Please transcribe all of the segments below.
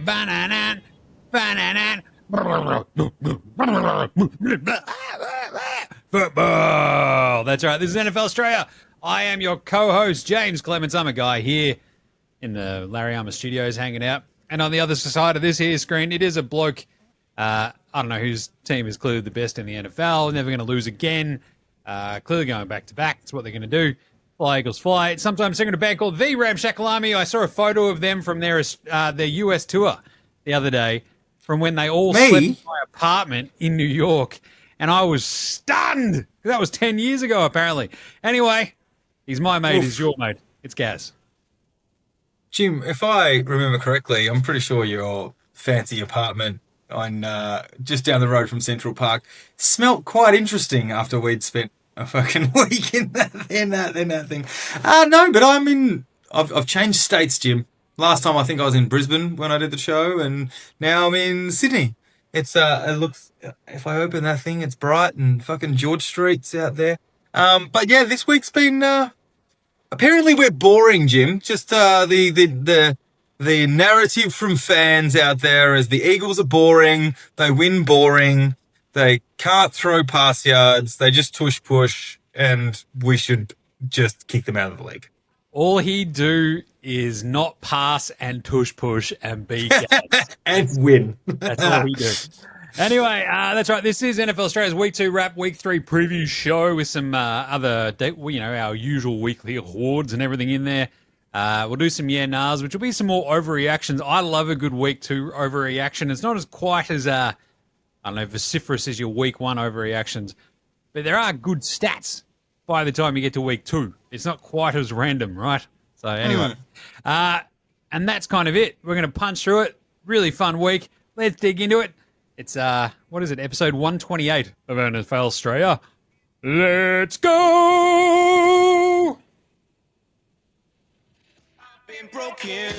Ba-na-na, ba-na-na. Football. That's right. This is NFL Straya. I am your co-host, Jaymz Clements. I'm a guy here in the Larry Armour studios hanging out. And on the other side of this here screen, it is a bloke, I don't know, whose team is clearly the best in the NFL, never going to lose again, clearly going back-to-back. That's what they're going to do. Fly, Eagles, fly. Sometimes they're going to band called the Ramshackle Army. I saw a photo of them from their US tour the other day, from when they all slept in my apartment in New York, and I was stunned. That was 10 years ago, apparently. Anyway, he's my mate, he's your mate. It's Gaz. Jim, if I remember correctly, I'm pretty sure your fancy apartment on just down the road from Central Park smelt quite interesting after we'd spent a fucking week in that thing. No, but I've changed states, Jim. Last time I think I was in Brisbane when I did the show, and now I'm in Sydney. It looks, if I open that thing, it's bright and fucking George Street's out there. But yeah, this week's been, apparently we're boring, Jim. Just the narrative from fans out there is the Eagles are boring, they win boring, they can't throw pass yards, they just tush push, and we should just kick them out of the league. All he do is not pass and tush push and be Gaz. And win. That's all he do. Anyway, that's right. This is NFL Straya's Week 2 wrap, Week 3 preview show with some other, our usual weekly awards and everything in there. We'll do some yeah-nahs, which will be some more overreactions. I love a good Week 2 overreaction. It's not as quite as, vociferous as your Week 1 overreactions, but there are good stats by the time you get to Week 2. It's not quite as random, right? So anyway, and that's kind of it. We're going to punch through it. Really fun week. Let's dig into it. It's, episode 128 of NFL Straya. Let's go! I've been broken.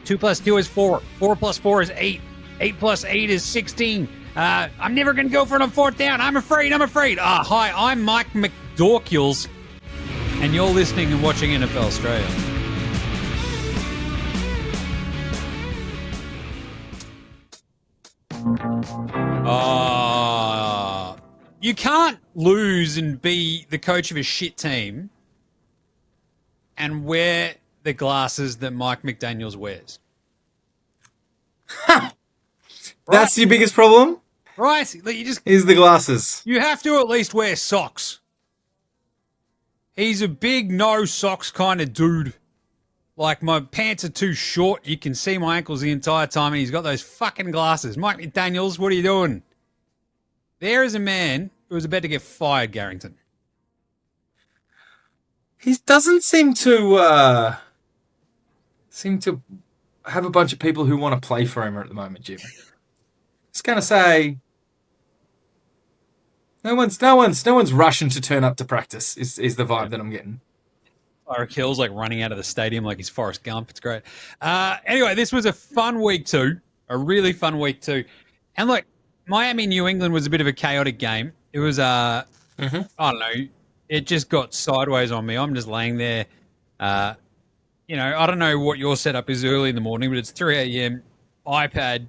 2 plus 2 is 4. 4 plus 4 is 8. 8 plus 8 is 16. I'm never going to go for it on fourth down. I'm afraid. Hi, I'm Mike McDorkules, and you're listening and watching NFL Straya. You can't lose and be the coach of a shit team and wear the glasses that Mike McDaniels wears. That's your biggest problem? Right. Is the glasses. You have to at least wear socks. He's a big no socks kind of dude. Like, my pants are too short. You can see my ankles the entire time, and he's got those fucking glasses. Mike McDaniels, what are you doing? There is a man who was about to get fired, Garrington. He doesn't seem to have a bunch of people who want to play for him at the moment, Jim. Just gonna say, no one's rushing to turn up to practice. Is the vibe that I'm getting. Tyreek Hill's like running out of the stadium like he's Forrest Gump. It's great. Anyway, this was a fun week too, a really fun week too, and look, Miami New England was a bit of a chaotic game. It was I don't know, it just got sideways on me. I'm just laying there. I don't know what your setup is early in the morning, but it's 3 a.m. iPad.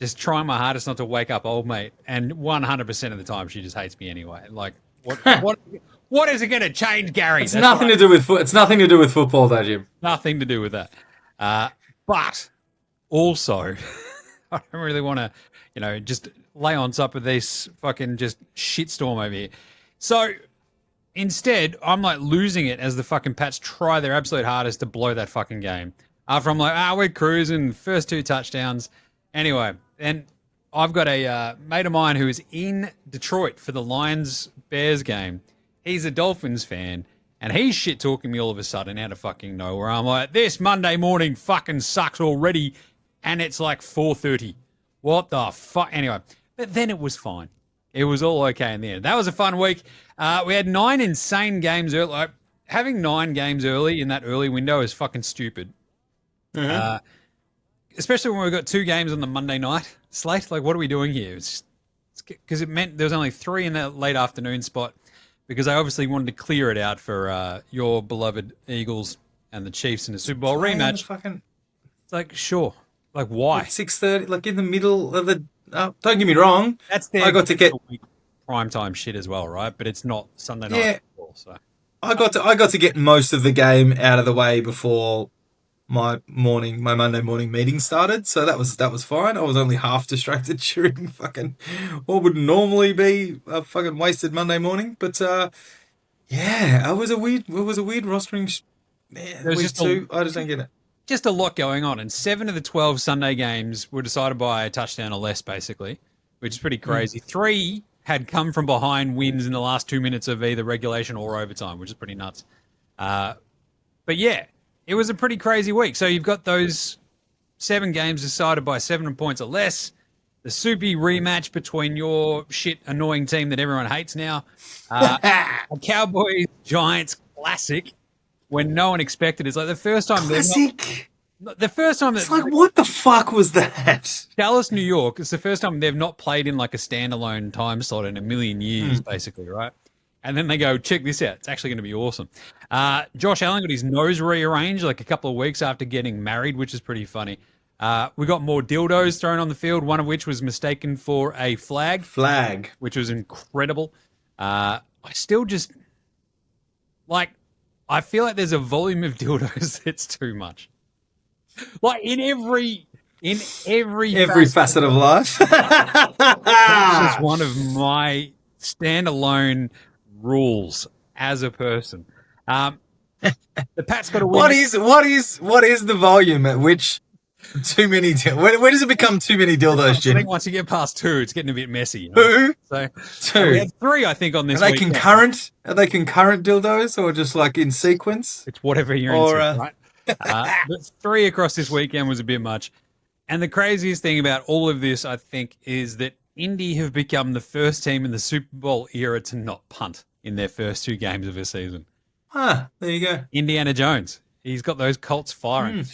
Just trying my hardest not to wake up old mate, and 100% of the time she just hates me anyway. Like, what is it going to change, Gary? It's nothing to do with football, though, Jim. Nothing to do with that. But also, I don't really want to, just lay on top of this fucking just shitstorm over here. So instead, I'm like losing it as the fucking Pats try their absolute hardest to blow that fucking game. After I'm like, we're cruising, first 2 touchdowns. Anyway, and I've got a mate of mine who is in Detroit for the Lions-Bears game. He's a Dolphins fan, and he's shit-talking me all of a sudden out of fucking nowhere. I'm like, this Monday morning fucking sucks already, and it's like 4:30. What the fuck? Anyway, but then it was fine. It was all okay in the end. That was a fun week. We had 9 insane games early. Like, having 9 games early in that early window is fucking stupid. Mm-hmm. Especially when we've got 2 games on the Monday night slate. Like, what are we doing here? It's because it meant there was only 3 in that late afternoon spot. because I obviously wanted to clear it out for your beloved Eagles and the Chiefs in a Super Bowl rematch. It's like, sure. Like, why? 6:30, like in the middle of the... don't get me wrong. That's their primetime shit as well, right? But it's not Sunday night football, so... I got to get most of the game out of the way before my Monday morning meeting started, so that was fine. I was only half distracted during fucking what would normally be a fucking wasted Monday morning, but it was a weird rostering. Week two, I just don't get it. Just a lot going on, and 7 of the 12 Sunday games were decided by a touchdown or less, basically, which is pretty crazy. 3 had come from behind wins in the last 2 minutes of either regulation or overtime, which is pretty nuts. But yeah, it was a pretty crazy week. So you've got those 7 games decided by 7 points or less. The Soupy rematch between your shit annoying team that everyone hates now. A Cowboys-Giants classic when no one expected. It's like the first time... Classic? The first time that... It's like, what the fuck was that? Dallas, New York, it's the first time they've not played in like a standalone time slot in a million years, basically, right? And then they go, check this out. It's actually going to be awesome. Josh Allen got his nose rearranged like a couple of weeks after getting married, which is pretty funny. We got more dildos thrown on the field, one of which was mistaken for a flag. Which was incredible. I still just... Like, I feel like there's a volume of dildos that's too much. Like in every facet of life. That's just one of my standalone rules as a person. The Pats got to win. What is the volume at which too many? Where does it become too many dildos, Jim? I think once you get past 2, it's getting a bit messy. You know? 2? So 2. We had 3, I think, on this. Are they concurrent? Are they concurrent dildos or just like in sequence? It's whatever you're into, right? But 3 across this weekend was a bit much. And the craziest thing about all of this, I think, is that Indy have become the first team in the Super Bowl era to not punt in their first 2 games of a season. There you go. Indiana Jones. He's got those Colts firing.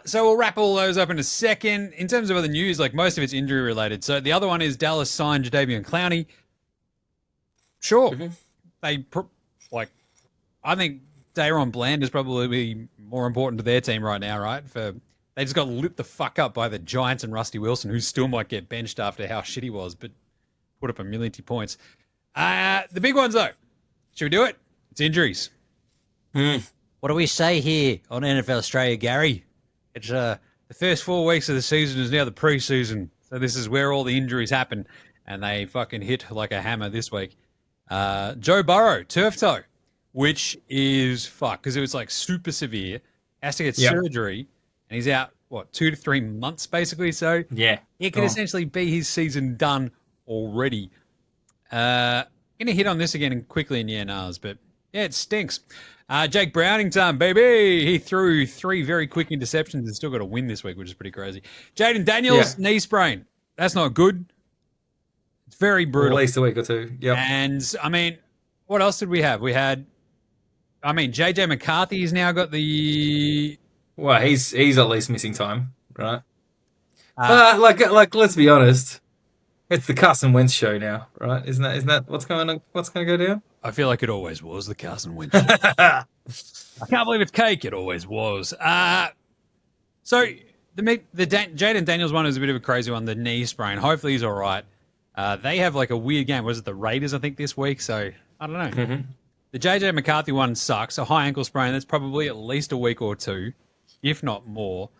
So we'll wrap all those up in a second. In terms of other news, like most of it's injury related. So the other one is Dallas signed Jadeveon Clowney. Sure. I think Daron Bland is probably more important to their team right now, right? They just got lit the fuck up by the Giants and Rusty Wilson, who still might get benched after how shit he was, but put up a million points. The big ones, though. Should we do it? It's injuries. What do we say here on NFL Straya, Gary? It's the first 4 weeks of the season is now the preseason, so this is where all the injuries happen, and they fucking hit like a hammer this week. Joe Burrow, turf toe, which is fuck, because it was like super severe. Has to get surgery, and he's out, 2 to 3 months, basically. So it could essentially be his season done already. Gonna hit on this again quickly in Nars, but yeah, it stinks. Jake Browning time, baby. He threw 3 very quick interceptions and still got a win this week, which is pretty crazy. Jayden Daniels, knee sprain. That's not good. It's very brutal. At least a week or 2. Yep. And, I mean, what else did we have? We had, JJ McCarthy's now got the... Well, he's at least missing time, right? Like, let's be honest. It's the Carson Wentz show now, right? Isn't that what's going on? What's going to go down? I feel like it always was the Carson Wentz show. I can't believe it's cake. It always was. So the Jayden Daniels one is a bit of a crazy one. The knee sprain. Hopefully he's all right. They have like a weird game. Was it the Raiders? I think this week. So I don't know. The JJ McCarthy one sucks. A high ankle sprain. That's probably at least a week or 2, if not more.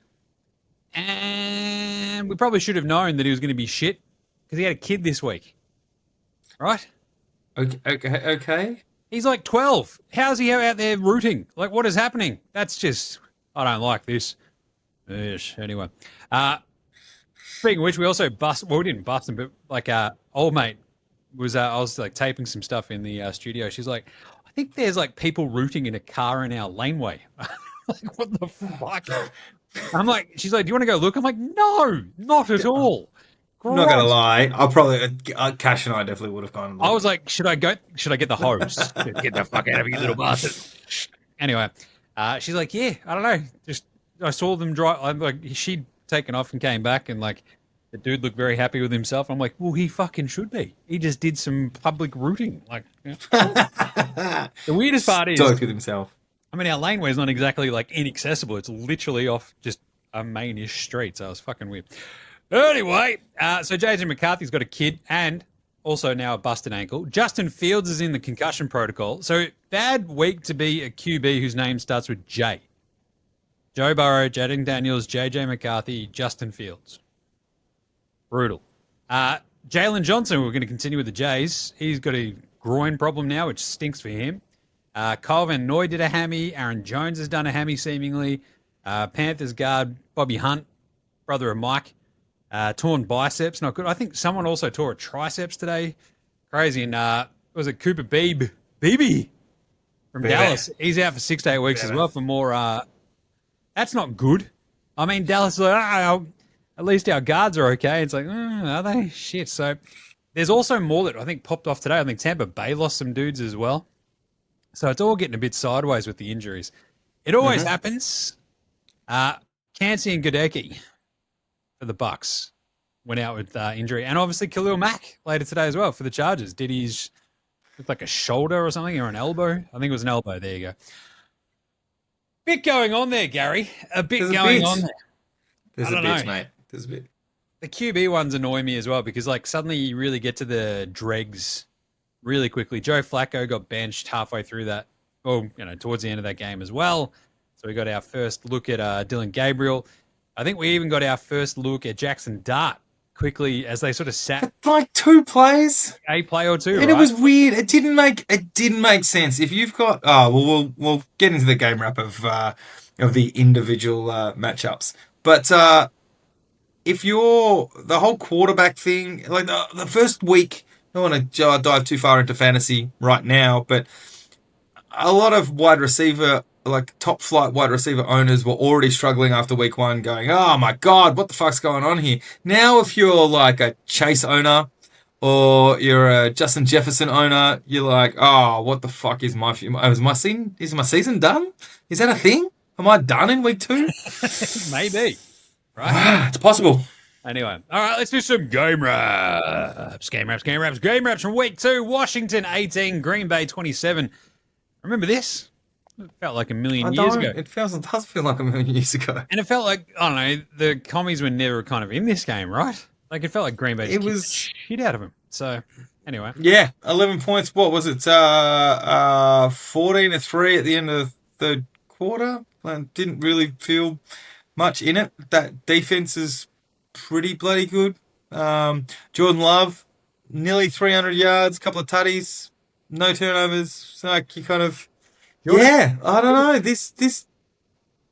And we probably should have known that he was going to be shit. Because he had a kid this week. Right? Okay. He's like 12. How's he out there rooting? Like, what is happening? That's just... I don't like this. Anyway. Speaking of which, we also we didn't bust him, but like old mate was... I was like taping some stuff in the studio. She's like, I think there's like people rooting in a car in our laneway. Like, what the fuck? I'm like... She's like, do you want to go look? I'm like, no, not at all. I'm not gonna lie. I'll probably Cash and I definitely would have gone. I was like, should I get the hose? Get the fuck out of here, little bastard. Anyway, she's like, yeah, I don't know. Just I saw them drive. I'm like, she'd taken off and came back, and like The dude looked very happy with himself. I'm like, well, he fucking should be. He just did some public rooting. Like, the weirdest part is, Stoked with himself. I mean, our laneway is not exactly like inaccessible. It's literally off just a mainish street. So it was fucking weird. Anyway, so Jayden McCarthy's got a kid and also now a busted ankle. Justin Fields is in the concussion protocol. So bad week to be a QB whose name starts with J. Joe Burrow, Jayden Daniels, JJ McCarthy, Justin Fields. Brutal. Jalen Johnson, we're going to continue with the Jays. He's got a groin problem now, which stinks for him. Kyle Van Noy did a hammy. Aaron Jones has done a hammy, seemingly. Panthers guard Bobby Hunt, brother of Mike, torn biceps, not good. I think someone also tore a triceps today. Crazy. And was it Cooper Beebe from Dallas? He's out for 6 to 8 weeks as well for more. That's not good. I mean, Dallas is like, at least our guards are okay. It's like, are they? Shit. So there's also more that I think popped off today. I think Tampa Bay lost some dudes as well. So it's all getting a bit sideways with the injuries. It always happens. Cansey and Gadecki for the Bucks went out with injury. And obviously Khalil Mack later today as well for the Chargers. Did his look like a shoulder or something or an elbow? I think it was an elbow. There you go. Bit going on there, Gary. A bit going on there. There's a bit, mate. There's a bit. The QB ones annoy me as well because like suddenly you really get to the dregs really quickly. Joe Flacco got benched halfway through that, towards the end of that game as well. So we got our first look at Dylan Gabriel. I think we even got our first look at Jackson Dart quickly as they sort of sat like 2 plays, a play or two, and it was weird. It didn't make sense. If you've got we'll get into the game wrap of the individual matchups, but if you're the whole quarterback thing, like the first week, I don't want to dive too far into fantasy right now, but a lot of wide receiver, like top flight wide receiver owners were already struggling after week 1 going, oh my God, what the fuck's going on here? Now, if you're like a Chase owner or you're a Justin Jefferson owner, you're like, oh, what the fuck is my season done? Is that a thing? Am I done in week 2? Maybe. Right? It's possible. Anyway, all right, let's do some game wraps. Game wraps from week 2. Washington 18, Green Bay 27. Remember this? It felt like a million years ago. It does feel like a million years ago. And it felt like, I don't know, the commies were never kind of in this game, right? Like, it felt like Green Bay just kicked the shit out of them. So, anyway. Yeah, 11 points. What was it? 14-3 at the end of the third quarter. Didn't really feel much in it. That defense is pretty bloody good. Jordan Love, nearly 300 yards, couple of tutties, no turnovers. So like you kind of, I don't know. This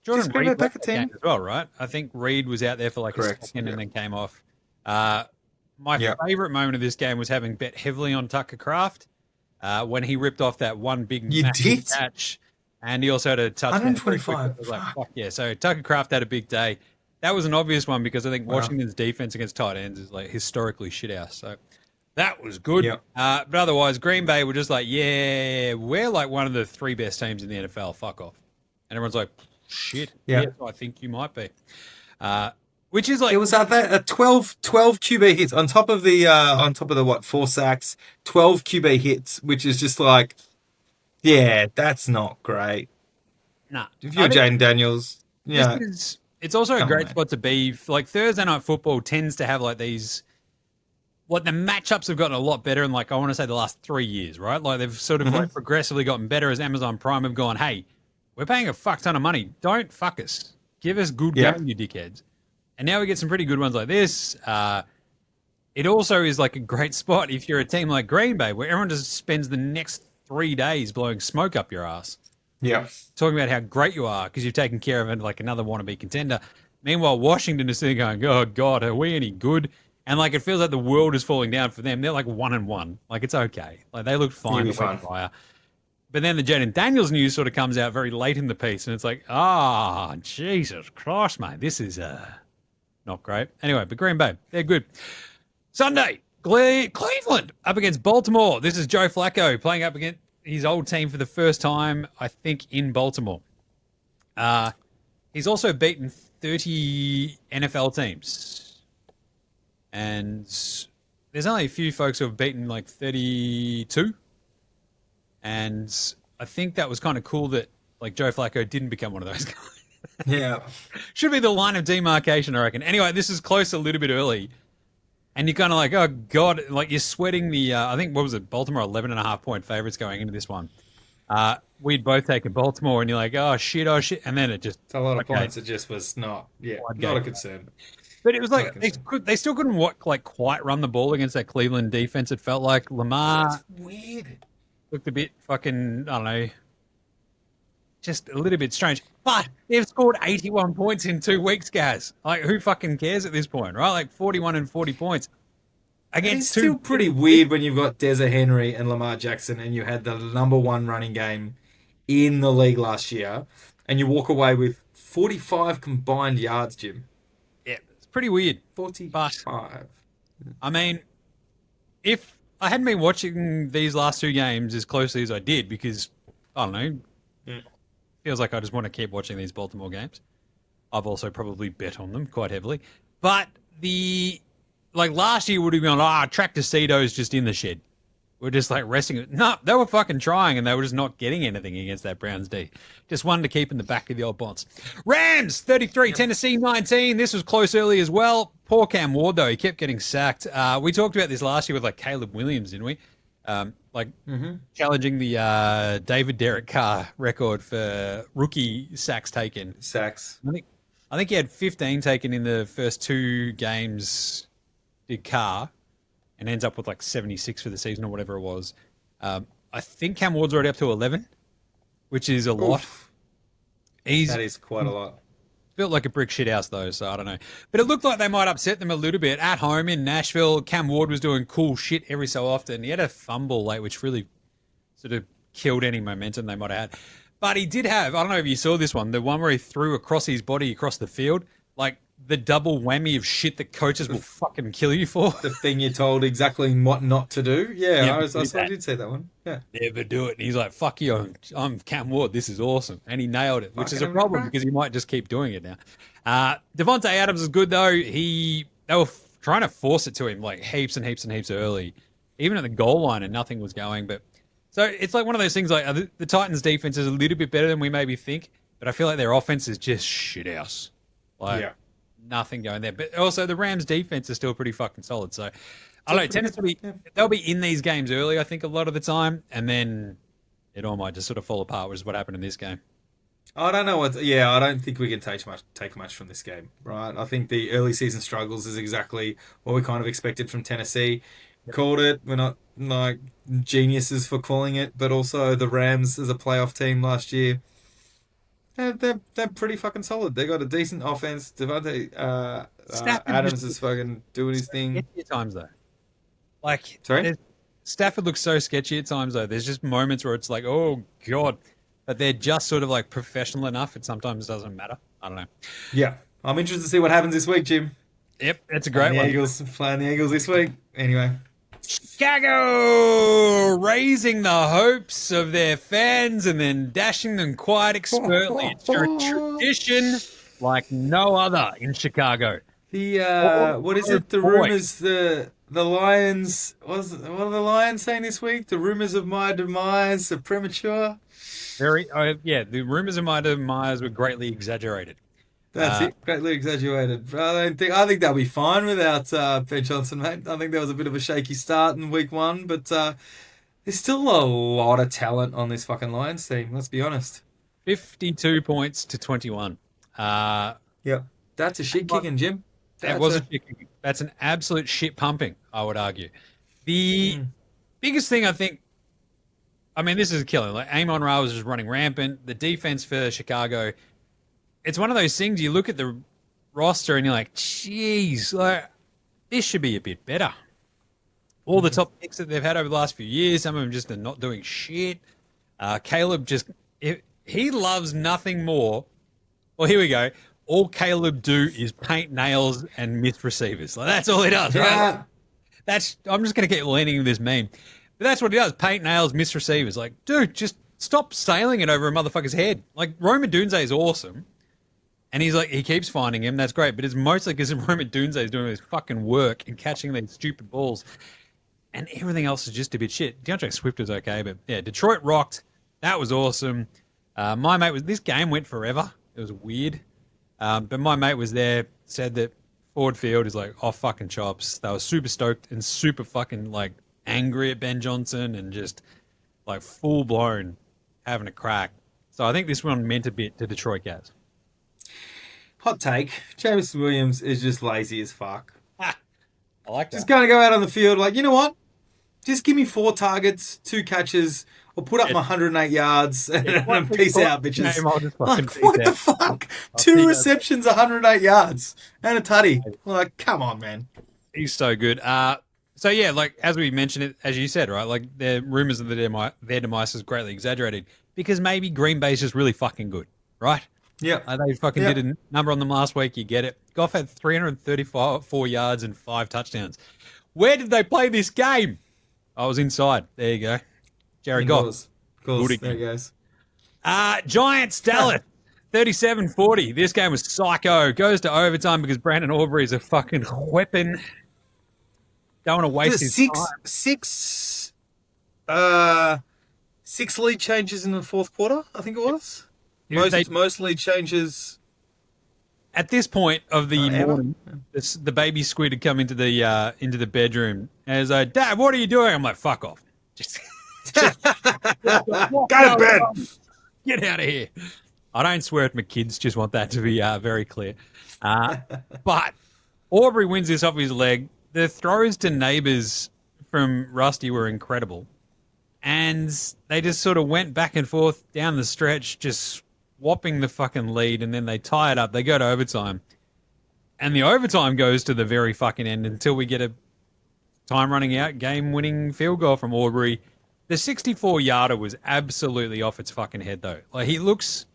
Jordan Reed back at 10 as well, right? I think Reed was out there for like a second and then came off. My favorite moment of this game was having bet heavily on Tucker Kraft when he ripped off that one big massive catch. And he also had a touchdown. 125. I was like, fuck yeah. So Tucker Kraft had a big day. That was an obvious one because I think Washington's defense against tight ends is like historically shit house. So that was good. Yep. But otherwise, Green Bay were just like, yeah, we're like one of the 3 best teams in the NFL. Fuck off. And everyone's like, shit. Yeah, I think you might be. Which is like it was a 12 QB hits on top of the 4 sacks, 12 QB hits, which is just like, yeah, that's not great. Nah. If you're Jayden Daniels, yeah. It's also a great spot to be. Like Thursday Night Football tends to have like these, the matchups have gotten a lot better in like, I want to say the last 3 years, right? Like they've sort of like progressively gotten better as Amazon Prime have gone, hey, we're paying a fuck ton of money. Don't fuck us. Give us good game, you dickheads. And now we get some pretty good ones like this. It also is like a great spot if you're a team like Green Bay where everyone just spends the next 3 days blowing smoke up your ass. Yeah. Talking about how great you are because you've taken care of it like another wannabe contender. Meanwhile, Washington is sitting going, oh, God, are we any good? And like it feels like the world is falling down for them. They're like 1-1. Like it's okay. Like they look fine. Prior. But then the Jayden Daniels news sort of comes out very late in the piece and it's like, Jesus Christ, mate. This is not great. Anyway, but Green Bay, they're good. Sunday, Cleveland up against Baltimore. This is Joe Flacco playing up against his old team for the first time, I think, in Baltimore. He's also beaten 30 NFL teams. and there's only a few folks who have beaten like 32. And I think that was kind of cool that like Joe Flacco didn't become one of those guys. Yeah. Should be the line of demarcation, I reckon. Anyway, this is close a little bit early. And you're kind of like, oh, God, like you're sweating the, I think, what was it, Baltimore 11.5-point favorites going into this one. We'd both taken Baltimore, and you're like, oh, shit. And then it just... It's a lot of points. It just was not a concern. But it was like, they still couldn't quite run the ball against that Cleveland defense. It felt like Lamar... That's weird. Looked a bit fucking, I don't know, just a little bit strange. But they've scored 81 points in 2 weeks, guys. Like, who fucking cares at this point, right? Like, 41 and 40 points. It's still pretty weird when you've got Desert Henry and Lamar Jackson and you had the number 1 running game in the league last year and you walk away with 45 combined yards, Jim. Yeah, it's pretty weird. 45. But, I mean, if I hadn't been watching these last 2 games as closely as I did because, I don't know, feels like I just want to keep watching these Baltimore games. I've also probably bet on them quite heavily. But last year would have gone, Tractor Cedo's just in the shed. We're just like resting it. No, they were fucking trying and they were just not getting anything against that Browns D. Just one to keep in the back of the old bonds. Rams, 33, Tennessee, 19. This was close early as well. Poor Cam Ward, though. He kept getting sacked. We talked about this last year with like Caleb Williams, didn't we? Challenging the David Derek Carr record for rookie sacks taken. I think he had 15 taken in the first 2 games, did Carr, and ends up with like 76 for the season or whatever it was. I think Cam Ward's already up to 11, which is a lot. That is quite a lot. Built like a brick shithouse, though, so I don't know. But it looked like they might upset them a little bit. At home in Nashville, Cam Ward was doing cool shit every so often. He had a fumble late, which really sort of killed any momentum they might have had. But he did have, I don't know if you saw this one, the one where he threw across his body across the field, like the double whammy of shit that coaches will fucking kill you for. The thing you're told exactly what not to do. Yeah, I did see that one. Yeah. Never do it. And he's like, fuck you, I'm Cam Ward. This is awesome. And he nailed it, which is a problem because he might just keep doing it now. Devontae Adams is good, though. They were trying to force it to him like heaps and heaps and heaps early, even at the goal line, and nothing was going. But so it's like one of those things like the Titans' defense is a little bit better than we maybe think, but I feel like their offense is just shit house. Nothing going there. But also the Rams' defense is still pretty fucking solid. So I don't know. They'll be in these games early, I think, a lot of the time, and then it all might just sort of fall apart, which is what happened in this game. I don't know I don't think we can take much from this game, right? I think the early season struggles is exactly what we kind of expected from Tennessee. Called it. We're not like geniuses for calling it, but also the Rams as a playoff team last year, they're pretty fucking solid. They got a decent offense. Devontae Adams is fucking doing his thing. At times though, like sorry, Stafford looks so sketchy at times though. There's just moments where it's like, oh god, but they're just sort of like professional enough. It sometimes doesn't matter. I don't know. Yeah, I'm interested to see what happens this week, Jim. Yep, it's a great one. Playing the Eagles this week. Anyway. Chicago raising the hopes of their fans and then dashing them quite expertly. It's a tradition like no other in Chicago. What is it? The rumors, the Lions. What are the Lions saying this week? The rumors of my demise are premature. The rumors of my demise were greatly exaggerated. That's it. Greatly exaggerated. I think they'll be fine without Ben Johnson, mate. I think there was a bit of a shaky start in week 1, but there's still a lot of talent on this fucking Lions team. Let's be honest. 52 points to 21. Yeah, that's a shit kicking, Jim. That's an absolute shit pumping, I would argue. The biggest thing I think, I mean, this is a killer. Like Amon-Ra was just running rampant. The defense for Chicago, it's one of those things you look at the roster and you're like, geez, like, this should be a bit better. All the top picks that they've had over the last few years, some of them just are not doing shit. Caleb he loves nothing more. Well, here we go. All Caleb do is paint nails and miss receivers. Like, that's all he does, right? I'm just going to keep leaning into this meme. But that's what he does. Paint nails, miss receivers. Like, dude, just stop sailing it over a motherfucker's head. Like, Rome Odunze is awesome. And he's like, he keeps finding him. That's great. But it's mostly because Roma Dunze is doing his fucking work and catching these stupid balls. And everything else is just a bit shit. DeAndre Swift was okay. But yeah, Detroit rocked. That was awesome. My mate this game went forever. It was weird. But my mate was there, said that Ford Field is like off fucking chops. They were super stoked and super fucking like angry at Ben Johnson and just like full blown having a crack. So I think this one meant a bit to Detroit Gaz. Hot take. Jameson Williams is just lazy as fuck. I like that. Just going to go out on the field like, you know what? Just give me 4 targets, 2 catches. I'll put up my 108 yards and peace out, bitches. Like, what the fuck? 2 receptions, 108 yards, and a tutty. Like, come on, man. He's so good. So yeah, like as we mentioned it, as you said, right? Like the rumors of their demise is greatly exaggerated because maybe Green Bay's just really fucking good, right? Yeah. They fucking did a number on them last week. You get it. Goff had 334 yards and 5 touchdowns. Where did they play this game? I was inside. There you go. Jared Goff. There he goes. Giants, Dallas, 37-40. This game was psycho. Goes to overtime because Brandon Aubrey is a fucking weapon. Don't want to waste his time. 6 lead changes in the fourth quarter, I think it was. Most lead changes. At this point of the morning, the baby squid had come into the bedroom and was like, "Dad, what are you doing?" I'm like, "Fuck off." Just go to bed. Get out of here. I don't swear at my kids. Just want that to be very clear. But Aubrey wins this off his leg. The throws to neighbors from Rusty were incredible. And they just sort of went back and forth down the stretch, just whopping the fucking lead. And then they tie it up. They go to overtime. And the overtime goes to the very fucking end until we get a time running out, game-winning field goal from Aubrey. The 64-yarder was absolutely off its fucking head, though. Like, he looks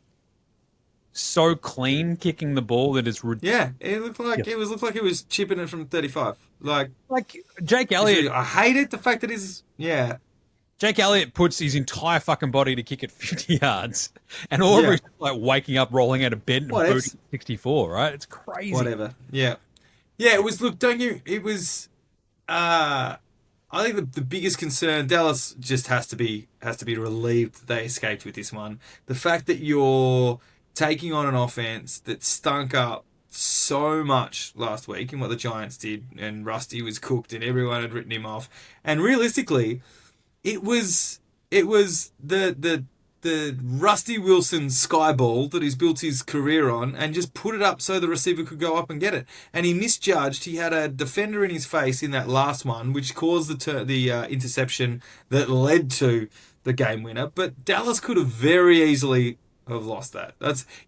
so clean kicking the ball that it's ridiculous. Yeah, it looked like he was chipping it from 35. Like Jake Elliott. I hate it. The fact that Jake Elliott puts his entire fucking body to kick it 50 yards, and Aubrey's like waking up, rolling out of bed, and booting 64. Right? It's crazy. Whatever. Yeah. It was. Look, don't you? It was. I think the biggest concern, Dallas just has to be relieved that they escaped with this one. The fact that you're taking on an offense that stunk up so much last week in what the Giants did, and Rusty was cooked and everyone had written him off. And realistically, it was the Rusty Wilson sky ball that he's built his career on and just put it up so the receiver could go up and get it. And he misjudged. He had a defender in his face in that last one, which caused the interception that led to the game winner. But Dallas could have very easily have lost that.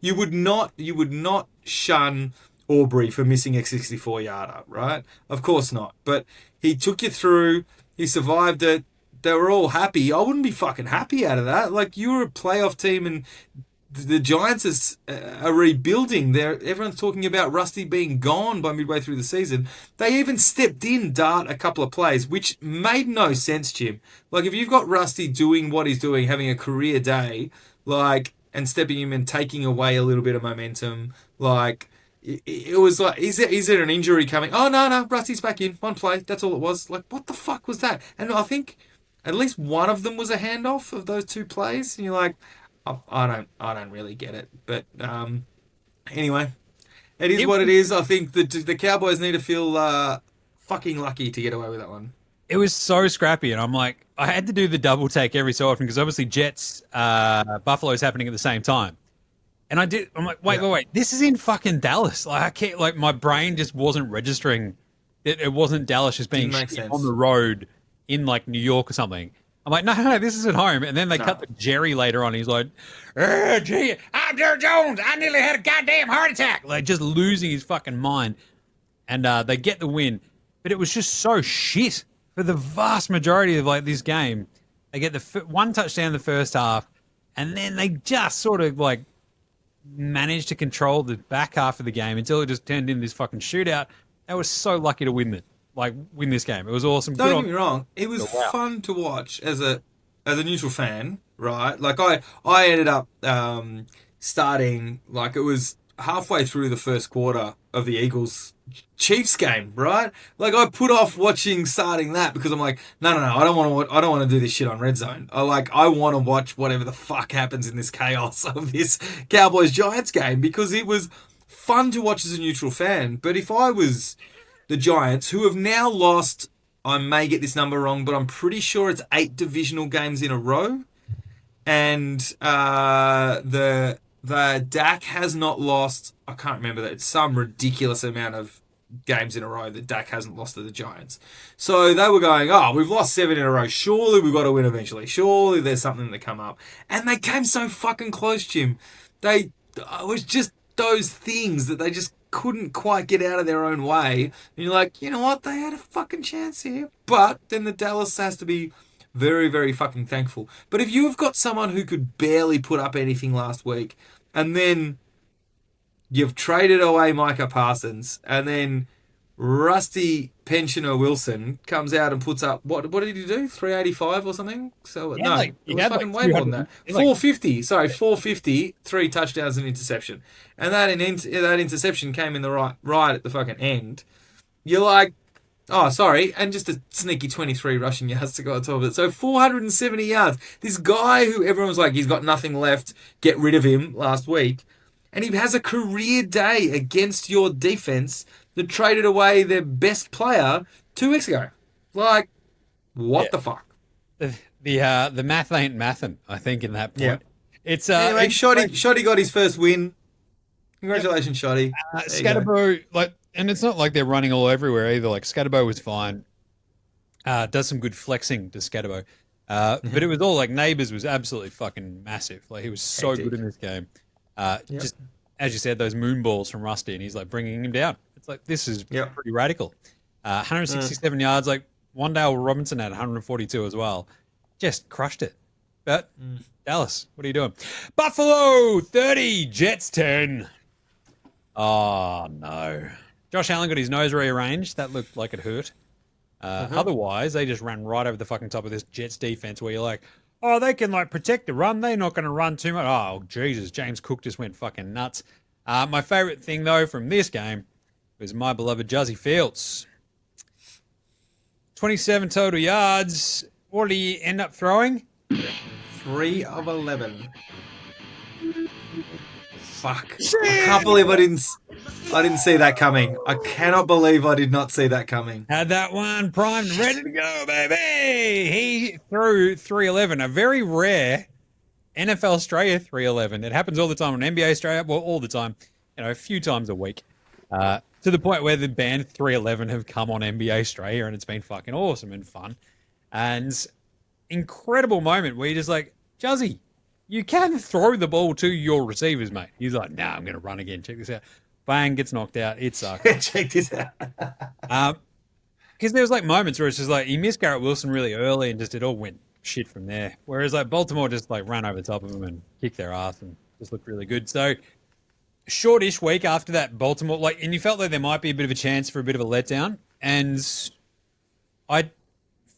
You would not shun Aubrey for missing a 64-yarder, right? Of course not. But he took you through. He survived it. They were all happy. I wouldn't be fucking happy out of that. Like, you were a playoff team and the Giants are rebuilding. Everyone's talking about Rusty being gone by midway through the season. They even stepped in Dart a couple of plays, which made no sense, Jim. Like, if you've got Rusty doing what he's doing, having a career day, like, and stepping him and taking away a little bit of momentum, like, it was like, is there an injury coming? Oh, no, Rusty's back in. One play, that's all it was. Like, what the fuck was that? And I think at least one of them was a handoff of those 2 plays. And you're like, I don't really get it. But anyway, it is what it is. I think the Cowboys need to feel fucking lucky to get away with that one. It was so scrappy, and I'm like, I had to do the double take every so often because obviously Jets, Buffalo's happening at the same time. And I'm like, wait, this is in fucking Dallas. Like, I can't, like, my brain just wasn't registering. It wasn't Dallas just being on the road in like New York or something. I'm like, no, this is at home. And then they cut to Jerry later on. He's like, gee, I'm Jerry Jones. I nearly had a goddamn heart attack. Like, just losing his fucking mind. And they get the win. But it was just so shit for the vast majority of like this game. They get the one touchdown in the first half. And then they just sort of like managed to control the back half of the game until it just turned into this fucking shootout. They were so lucky to win this game. It was awesome. Don't get me wrong. It was fun to watch as a neutral fan, right? Like I ended up starting, like, it was halfway through the first quarter of the Eagles Chiefs game, right? Like I put off watching starting that because I'm like, no, I don't want to do this shit on Red Zone. I want to watch whatever the fuck happens in this chaos of this Cowboys Giants game because it was fun to watch as a neutral fan. But if I was the Giants, who have now lost, I may get this number wrong, but I'm pretty sure it's 8 divisional games in a row, and the Dak has not lost. I can't remember that. It's some ridiculous amount of games in a row that Dak hasn't lost to the Giants. So they were going, oh, we've lost 7 in a row. Surely we've got to win eventually. Surely there's something to come up. And they came so fucking close, Jim. It was just those things that they just couldn't quite get out of their own way. And you're like, you know what? They had a fucking chance here. But then the Dallas has to be very, very fucking thankful. But if you've got someone who could barely put up anything last week, and then you've traded away Micah Parsons, and then Rusty Pensioner Wilson comes out and puts up, what did he do? 385 or something? So Yeah, no, like, it was fucking way more than that. 450. Sorry, 450, 3 touchdowns and interception. And that interception came in the right at the fucking end. You're like, oh, sorry, and just a sneaky 23 rushing yards to go on top of it. So 470 yards. This guy who everyone was like, he's got nothing left, get rid of him last week. And he has a career day against your defense that traded away their best player 2 weeks ago. Like, what the fuck? The math ain't mathin', I think, in that point. Yeah. It's anyway, Shoddy got his first win. Congratulations, Shoddy. Scatterbo, and it's not like they're running all everywhere either. Like Scatterbo was fine. Does some good flexing to Scatterbo. But it was all like Neighbors was absolutely fucking massive. Like he was so good in this game. Just as you said, those moon balls from Rusty, and he's like bringing him down. It's like this is pretty radical. 167 yards. Like Wandale Robinson had 142 as well. Just crushed it. But Dallas, what are you doing? Buffalo 30, Jets 10. Oh no. Josh Allen got his nose rearranged. That looked like it hurt. Otherwise, they just ran right over the fucking top of this Jets defense where you're like, oh, they can like protect the run. They're not going to run too much. Oh, Jesus. James Cook just went fucking nuts. My favorite thing, though, from this game was my beloved Juzzy Fields. 27 total yards. What did he end up throwing? 3 of 11. Fuck. I can't believe I didn't see that coming. I cannot believe I did not see that coming. Had that one primed and ready to go, baby. He threw 311, a very rare NFL Straya 311. It happens all the time on NBA Straya, well, all the time, a few times a week. To the point where the band 311 have come on NBA Straya, and it's been fucking awesome and fun. And incredible moment where you're just like, Juzzy, you can throw the ball to your receivers, mate. He's like, nah, I'm going to run again. Check this out. Bang, gets knocked out. It sucks. Check this out. Because there was like moments where it's just like he missed Garrett Wilson really early and just it all went shit from there. Whereas like Baltimore just like ran over the top of them and kicked their ass and just looked really good. So shortish week after that, Baltimore, and you felt like there might be a bit of a chance for a bit of a letdown. And I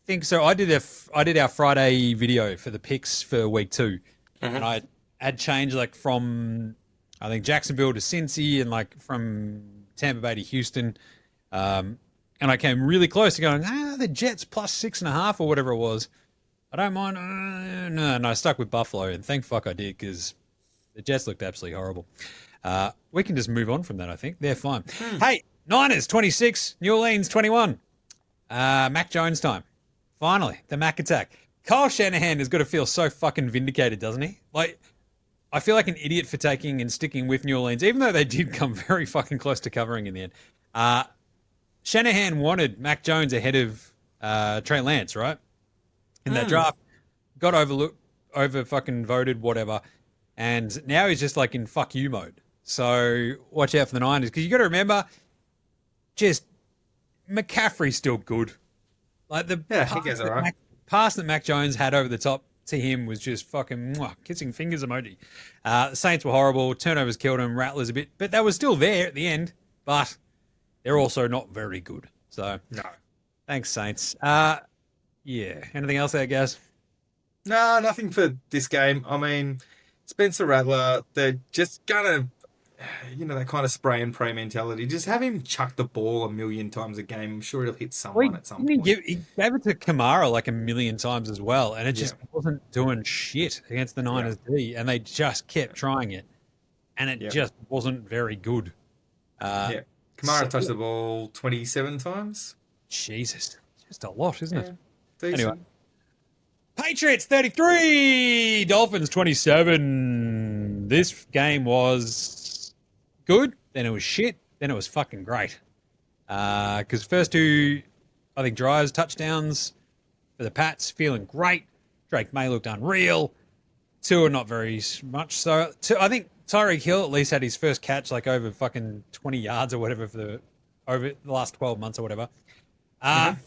think so. I did our Friday video for the picks for week 2. And I had changed from I think Jacksonville to Cincy and from Tampa Bay to Houston. And I came really close to going, the Jets plus 6.5 or whatever it was. I don't mind. No, and I stuck with Buffalo, and thank fuck I did because the Jets looked absolutely horrible. We can just move on from that, I think. They're fine. Hey, Niners 26, New Orleans 21. Mac Jones time. Finally, the Mac attack. Kyle Shanahan has got to feel so fucking vindicated, doesn't he? I feel like an idiot for taking and sticking with New Orleans, even though they did come very fucking close to covering in the end. Shanahan wanted Mac Jones ahead of Trey Lance, right? In that draft, got over fucking voted, whatever. And now he's just in fuck you mode. So watch out for the Niners. Because you got to remember, just McCaffrey's still good. He goes all right. Pass that Mac Jones had over the top to him was just fucking kissing fingers emoji. The Saints were horrible. Turnovers killed him. Rattlers a bit. But they were still there at the end. But they're also not very good. So, no. Thanks, Saints. Anything else there, Gaz? No, nothing for this game. I mean, Spencer Rattler, they're just going to that kind of spray and pray mentality. Just have him chuck the ball a million times a game. I'm sure he'll hit Well, someone at some point. he gave it to Kamara like a million times as well, and it Yeah, just wasn't doing shit against the yeah, Niners D, and they just kept trying it, and it yeah, just wasn't very good. Uh, yeah. so, Kamara touched the ball 27 times. Jesus, just a lot, isn't it? Yeah, Anyway, decent. Patriots 33, Dolphins 27. This game was good, then it was shit, then it was fucking great. Because first two, I think, drives, touchdowns for the Pats, feeling great. Drake May looked unreal. Two are not very much. So I think Tyreek Hill at least had his first catch like over fucking 20 yards or whatever over the last 12 months or whatever. Mhm.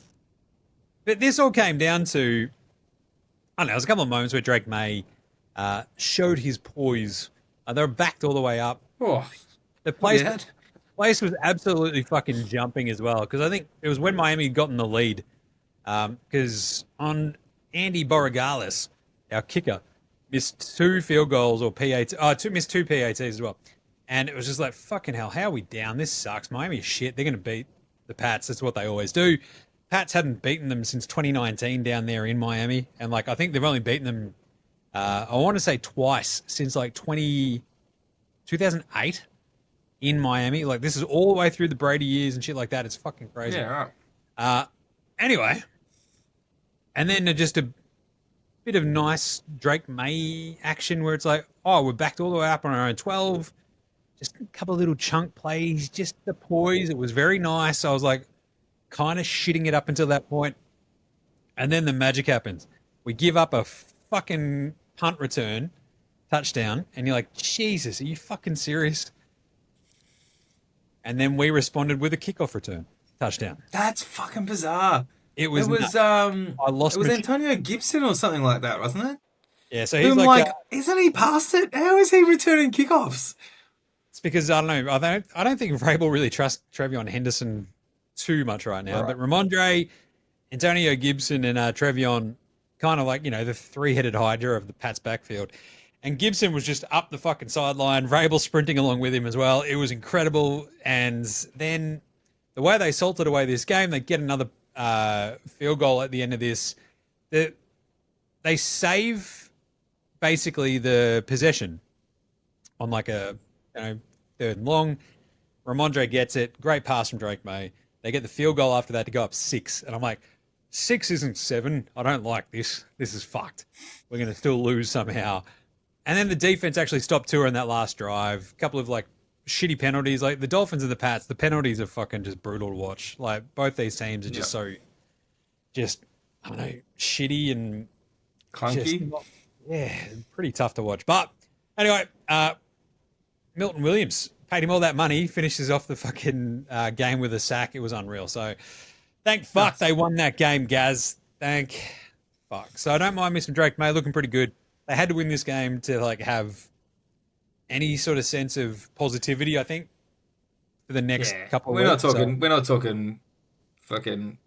But this all came down to, I don't know, there was a couple of moments where Drake May showed his poise. They were backed all the way up. Oh, The place, yeah. place was absolutely fucking jumping as well, because I think it was when Miami got in the lead. Because on Andy Borregales, our kicker, missed two field goals or PAT, missed two PATs as well. And it was just like, fucking hell, how are we down? This sucks. Miami is shit. They're going to beat the Pats. That's what they always do. Pats hadn't beaten them since 2019 down there in Miami. And like, I think they've only beaten them, I want to say twice since like 2008 in Miami. Like, this is all the way through the Brady years and shit like that. It's fucking crazy. Yeah, right. Anyway, and then just a bit of nice Drake May action where it's like, oh, we're backed all the way up on our own 12. Just a couple of little chunk plays, just the poise. It was very nice. I was like kind of shitting it up until that point. And then the magic happens. We give up a fucking punt return touchdown. And you're like, Jesus, are you fucking serious? And then we responded with a kickoff return touchdown. That's fucking bizarre. It was I lost it was my- Antonio Gibson or something like that, wasn't it? Yeah, so And he's I'm like, like, isn't he past it? How is he returning kickoffs? it's because I don't know. I don't think Vrabel really trusts Trevion Henderson too much right now. Right. But Ramondre, Antonio Gibson, and Trevion, kind of like, the three-headed hydra of the Pats backfield. And Gibson was just up the fucking sideline. Vrabel sprinting along with him as well. It was incredible. And then the way they salted away this game, they get another field goal at the end of this. They save basically the possession on like a third and long. Ramondre gets it. Great pass from Drake May. They get the field goal after that to go up 6. And I'm like, 6 isn't 7. I don't like this. This is fucked. We're going to still lose somehow. And then the defense actually stopped Tua in that last drive. A couple of like shitty penalties. Like the Dolphins and the Pats, the penalties are fucking just brutal to watch. Like both these teams are just I don't know, shitty and Clunky. pretty tough to watch. But anyway, Milton Williams paid him all that money, finishes off the fucking game with a sack. It was unreal. So thank fuck they won that game, Gaz. Thank fuck. So I don't mind me some Drake May looking pretty good. They had to win this game to like have any sort of sense of positivity, I think, for the next couple of weeks. We're not talking fucking.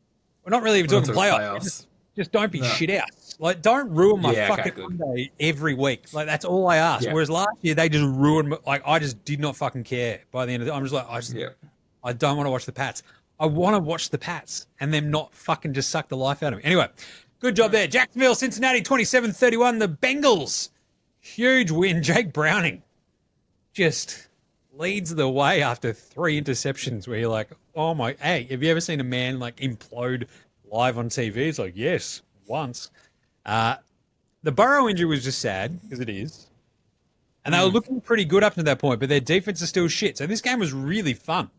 We're not really even We're not talking talking playoffs. Just don't be shit out. Like, don't ruin my fucking good. Monday every week. Like, that's all I ask. Yeah. Whereas last year, they just ruined, like, I just did not fucking care by the end of it. I'm just like, I don't want to watch the Pats. I want to watch the Pats and them not fucking just suck the life out of me. Anyway, good job there. Jacksonville, Cincinnati, 27-31. The Bengals, huge win. Jake Browning just leads the way after 3 interceptions where you're like, oh my, hey, have you ever seen a man like implode live on TV? It's like, yes, once. The Burrow injury was just sad, because it is. And they were looking pretty good up to that point, but their defense is still shit. So this game was really fun.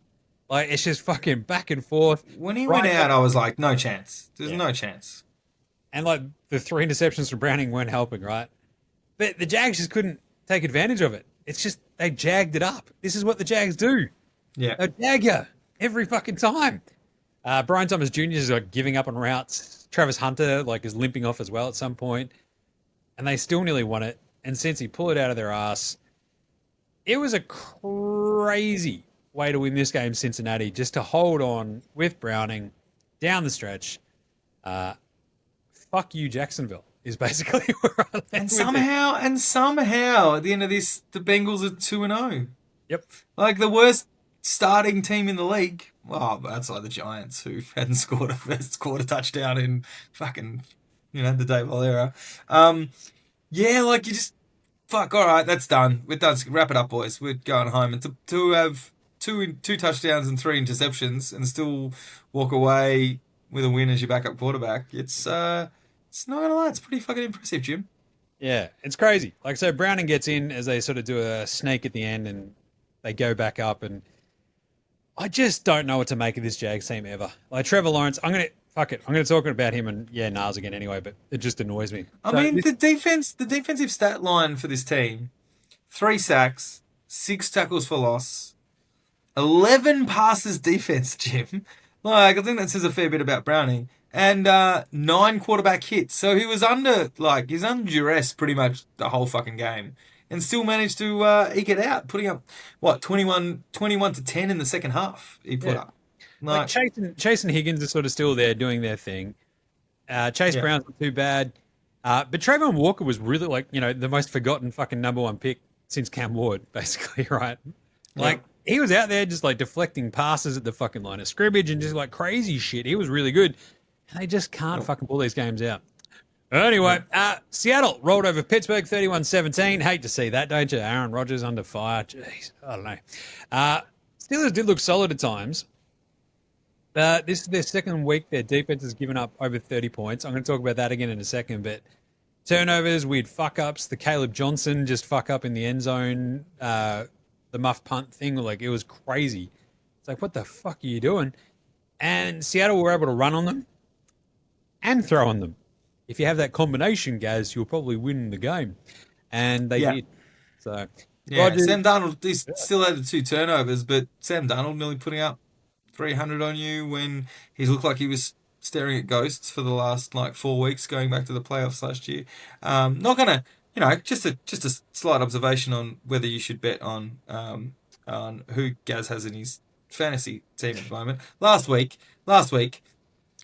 Like, it's just fucking back and forth. When he went out, I was like, no chance. There's no chance. And like the 3 interceptions from Browning weren't helping, right? But the Jags just couldn't take advantage of it. It's just, they jagged it up. This is what the Jags do. Yeah. They jag you every fucking time. Brian Thomas Jr. is like giving up on routes. Travis Hunter like is limping off as well at some point. And they still nearly won it. And since he pulled it out of their ass, it was a crazy way to win this game, Cincinnati, just to hold on with Browning down the stretch. Fuck you, Jacksonville, is basically where I land And somehow, at the end of this, the Bengals are 2-0. Yep. Like the worst starting team in the league. Well, outside the Giants, who hadn't scored a touchdown in fucking, the Dayball era. Yeah, like you just fuck. All right, that's done. We're done. Wrap it up, boys. We're going home. And to have two touchdowns and 3 interceptions and still walk away with a win as your backup quarterback, it's not gonna lie, it's pretty fucking impressive, Jim. Yeah, it's crazy. Like, so Browning gets in as they sort of do a snake at the end and they go back up. And I just don't know what to make of this Jags team ever. Like, Trevor Lawrence, I'm going to talk about him and, Nars again anyway, but it just annoys me. I mean, the defensive stat line for this team, 3 sacks, 6 tackles for loss, 11 passes defense, Jim. Like, I think that says a fair bit about Browning. And 9 quarterback hits. So he's under duress pretty much the whole fucking game. And still managed to eke it out, putting up, 21 to 10 in the second half he put up. Like Chase and Higgins are sort of still there doing their thing. Chase Brown's not too bad. But Trayvon Walker was really the most forgotten fucking number 1 pick since Cam Ward, basically, right? Like, he was out there just like deflecting passes at the fucking line of scrimmage and just like crazy shit. He was really good. And they just can't fucking pull these games out. Anyway, Seattle rolled over Pittsburgh 31-17. Hate to see that, don't you? Aaron Rodgers under fire. Jeez, I don't know. Steelers did look solid at times. This is their second week. Their defense has given up over 30 points. I'm going to talk about that again in a second. But turnovers, weird fuck-ups. The Caleb Johnson just fuck up in the end zone. The muff punt thing, like, it was crazy. It's like, what the fuck are you doing? And Seattle were able to run on them and throw on them. If you have that combination, Gaz, you'll probably win the game. And they did. So, Rodgers, Sam Darnold still had the 2 turnovers, but Sam Darnold nearly putting up 300 on you when he looked like he was staring at ghosts for the last 4 weeks going back to the playoffs last year. Not gonna, just a slight observation on whether you should bet on who Gaz has in his fantasy team at the moment. Last week,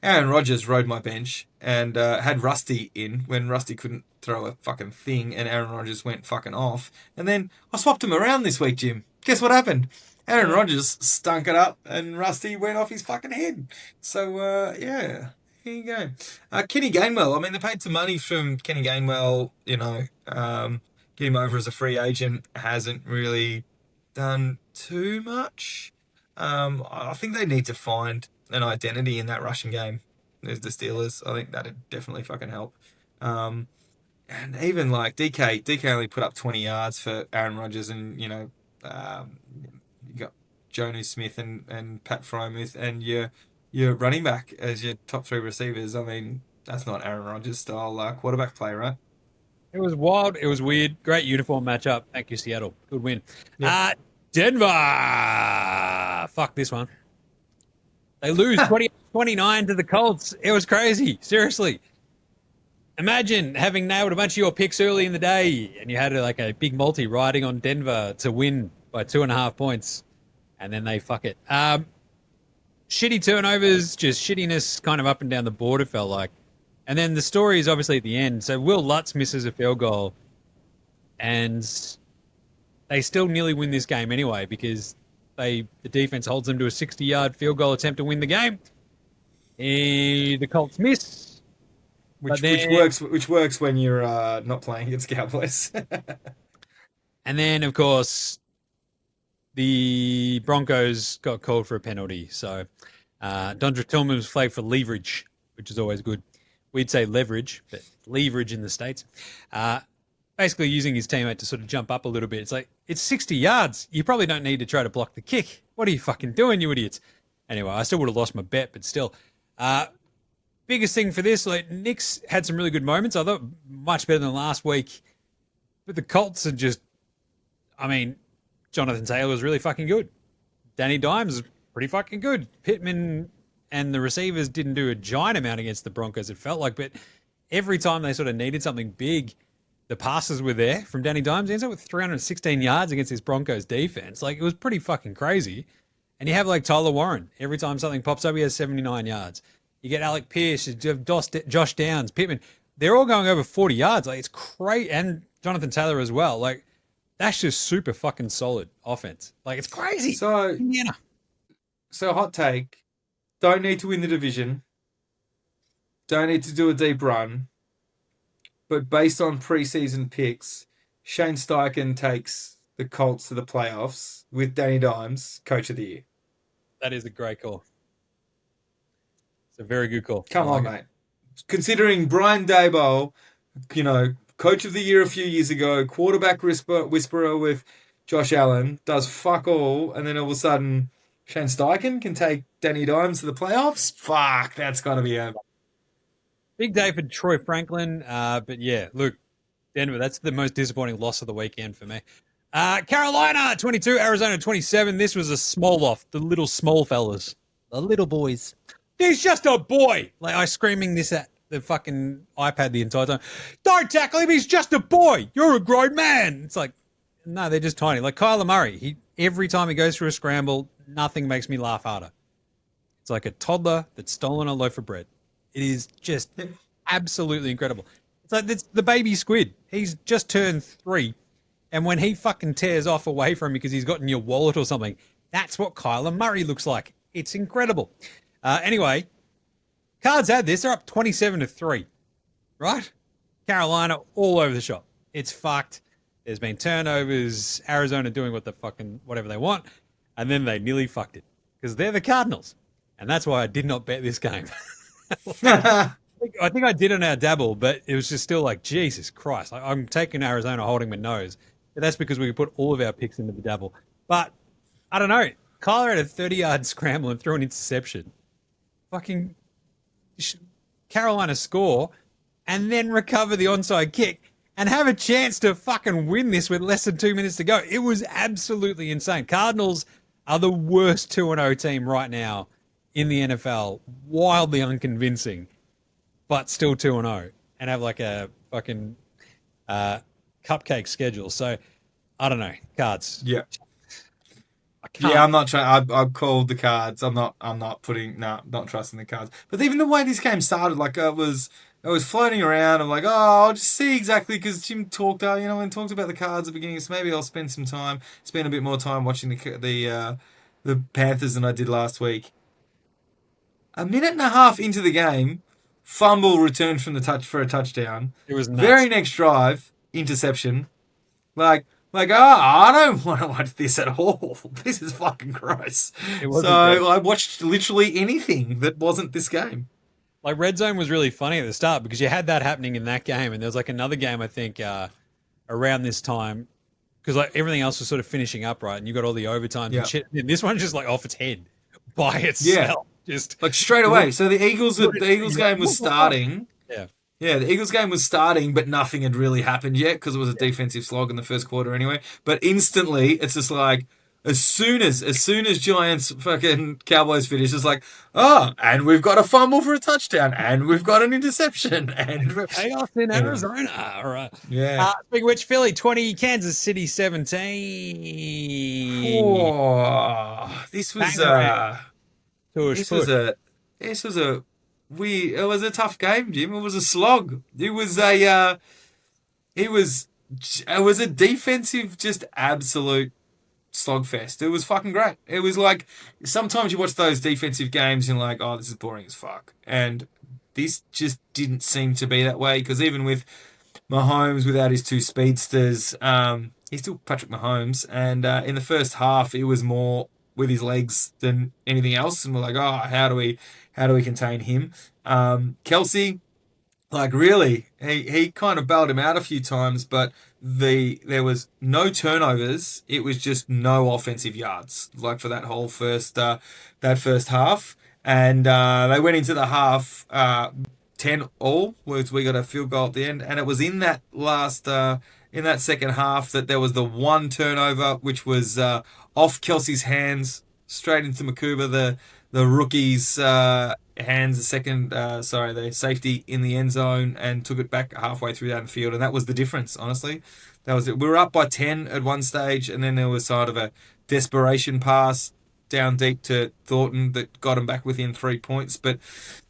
Aaron Rodgers rode my bench and had Rusty in when Rusty couldn't throw a fucking thing, and Aaron Rodgers went fucking off. And then I swapped him around this week, Jim. Guess what happened? Aaron Rodgers stunk it up, and Rusty went off his fucking head. So, here you go. Kenny Gainwell. I mean, they paid some money from Kenny Gainwell, get him over as a free agent. Hasn't really done too much. I think they need to find an identity in that rushing game. There's the Steelers. I think that'd definitely fucking help. And even DK only put up 20 yards for Aaron Rodgers, and you got Jonnu Smith and Pat Frymouth and your running back as your top 3 receivers. I mean, that's not Aaron Rodgers style quarterback play, right? It was wild. It was weird. Great uniform matchup. Thank you, Seattle. Good win. Yeah. Denver. Fuck this one. They lose 29 to the Colts. It was crazy. Seriously. Imagine having nailed a bunch of your picks early in the day and you had a big multi riding on Denver to win by 2.5 points, and then they fuck it. Shitty turnovers, just shittiness kind of up and down the board, it felt like. And then the story is obviously at the end. So Will Lutz misses a field goal, and they still nearly win this game anyway because the defense holds them to a 60-yard field goal attempt to win the game. The Colts miss. Which works when you're not playing against Cowboys. And then, of course, the Broncos got called for a penalty. So Dondra Tillman was flagged for leverage, which is always good. We'd say leverage, but leverage in the States. Basically using his teammate to sort of jump up a little bit. It's like, it's 60 yards. You probably don't need to try to block the kick. What are you fucking doing, you idiots? Anyway, I still would have lost my bet, but still. Biggest thing for this, Knicks had some really good moments. I thought much better than last week. But the Colts are just, Jonathan Taylor was really fucking good. Danny Dimes was pretty fucking good. Pittman and the receivers didn't do a giant amount against the Broncos, it felt like. But every time they sort of needed something big, the passes were there from Danny Dimes. He ends up with 316 yards against this Broncos defense. It was pretty fucking crazy. And you have Tyler Warren. Every time something pops up, he has 79 yards. You get Alec Pierce, you have Josh Downs, Pittman. They're all going over 40 yards. It's great. And Jonathan Taylor as well. That's just super fucking solid offense. Like, it's crazy. So, Indiana. hot take. Don't need to win the division. Don't need to do a deep run. But based on preseason picks, Shane Steichen takes the Colts to the playoffs with Danny Dimes, Coach of the Year. That is a great call. It's a very good call. Come on, mate. Considering Brian Daboll, Coach of the Year a few years ago, quarterback whisperer with Josh Allen, does fuck all, and then all of a sudden Shane Steichen can take Danny Dimes to the playoffs? Fuck, that's got to be a big day for Troy Franklin. But yeah, look, Denver, that's the most disappointing loss of the weekend for me. Carolina, 22, Arizona, 27. This was a small loss. The little small fellas. The little boys. He's just a boy. Like, I screaming this at the fucking iPad the entire time. Don't tackle him. He's just a boy. You're a grown man. It's like, no, they're just tiny. Like Kyler Murray. Every time he goes through a scramble, nothing makes me laugh harder. It's like a toddler that's stolen a loaf of bread. It is just absolutely incredible. It's like the baby squid. He's just turned 3. And when he fucking tears off away from you because he's got in your wallet or something, that's what Kyler Murray looks like. It's incredible. Anyway, Cards had this. They're up 27-3, right? Carolina all over the shop. It's fucked. There's been turnovers. Arizona doing whatever they want. And then they nearly fucked it because they're the Cardinals. And that's why I did not bet this game. I think I did on our dabble, but it was just still like, Jesus Christ. I'm taking Arizona holding my nose. But that's because we put all of our picks into the dabble. But I don't know. Kyler had a 30-yard scramble and threw an interception. Fucking Carolina score and then recover the onside kick and have a chance to fucking win this with less than 2 minutes to go. It was absolutely insane. Cardinals are the worst 2-0 team right now in the NFL. Wildly unconvincing, but still 2-0 and have like a fucking cupcake schedule. So I don't know. Cards. Yeah. I'm not trying. I've called the Cards. I'm not trusting the Cards. But even the way this game started, like I was floating around. I'm like, I'll just see exactly because Jim talked about the Cards at the beginning. So maybe I'll spend a bit more time watching the Panthers than I did last week. A minute and a half into the game, fumble returned from the touch for a touchdown. It was nuts. Very next drive, interception. I don't want to watch this at all. This is fucking gross. So I watched literally anything that wasn't this game. Like, Red Zone was really funny at the start because you had that happening in that game, and there was like another game, I think, around this time because like everything else was sort of finishing up, right? And you got all the overtime and shit. And this one's just like off its head by itself. Yeah. Just like straight away. So the Eagles game was starting. Yeah. Yeah, the Eagles game was starting, but nothing had really happened yet because it was a defensive slog in the first quarter anyway. But instantly, it's just like, as soon as Giants fucking Cowboys finish, it's like, and we've got a fumble for a touchdown, and we've got an interception, and chaos in Arizona. All right. Yeah. Speaking of which, Philly 20, Kansas City 17. This was it was a tough game, Jim. It was a slog. It was a defensive, just absolute slogfest. It was fucking great. It was like, sometimes you watch those defensive games and you're like, oh, this is boring as fuck. And this just didn't seem to be that way because even with Mahomes without his 2 speedsters, he's still Patrick Mahomes. And in the first half, it was more with his legs than anything else. And we're like, how do we contain him? Kelsey, like really, he kind of bailed him out a few times, but there was no turnovers. It was just no offensive yards, like for that whole first half. And they went into the half 10-all, was we got a field goal at the end, and it was in that last in that second half that there was the one turnover, which was off Kelsey's hands, straight into Makuba, the rookie's hands, the safety in the end zone, and took it back halfway through down the field, and that was the difference, honestly. That was it. We were up by 10 at one stage, and then there was sort of a desperation pass down deep to Thornton that got him back within 3 points. But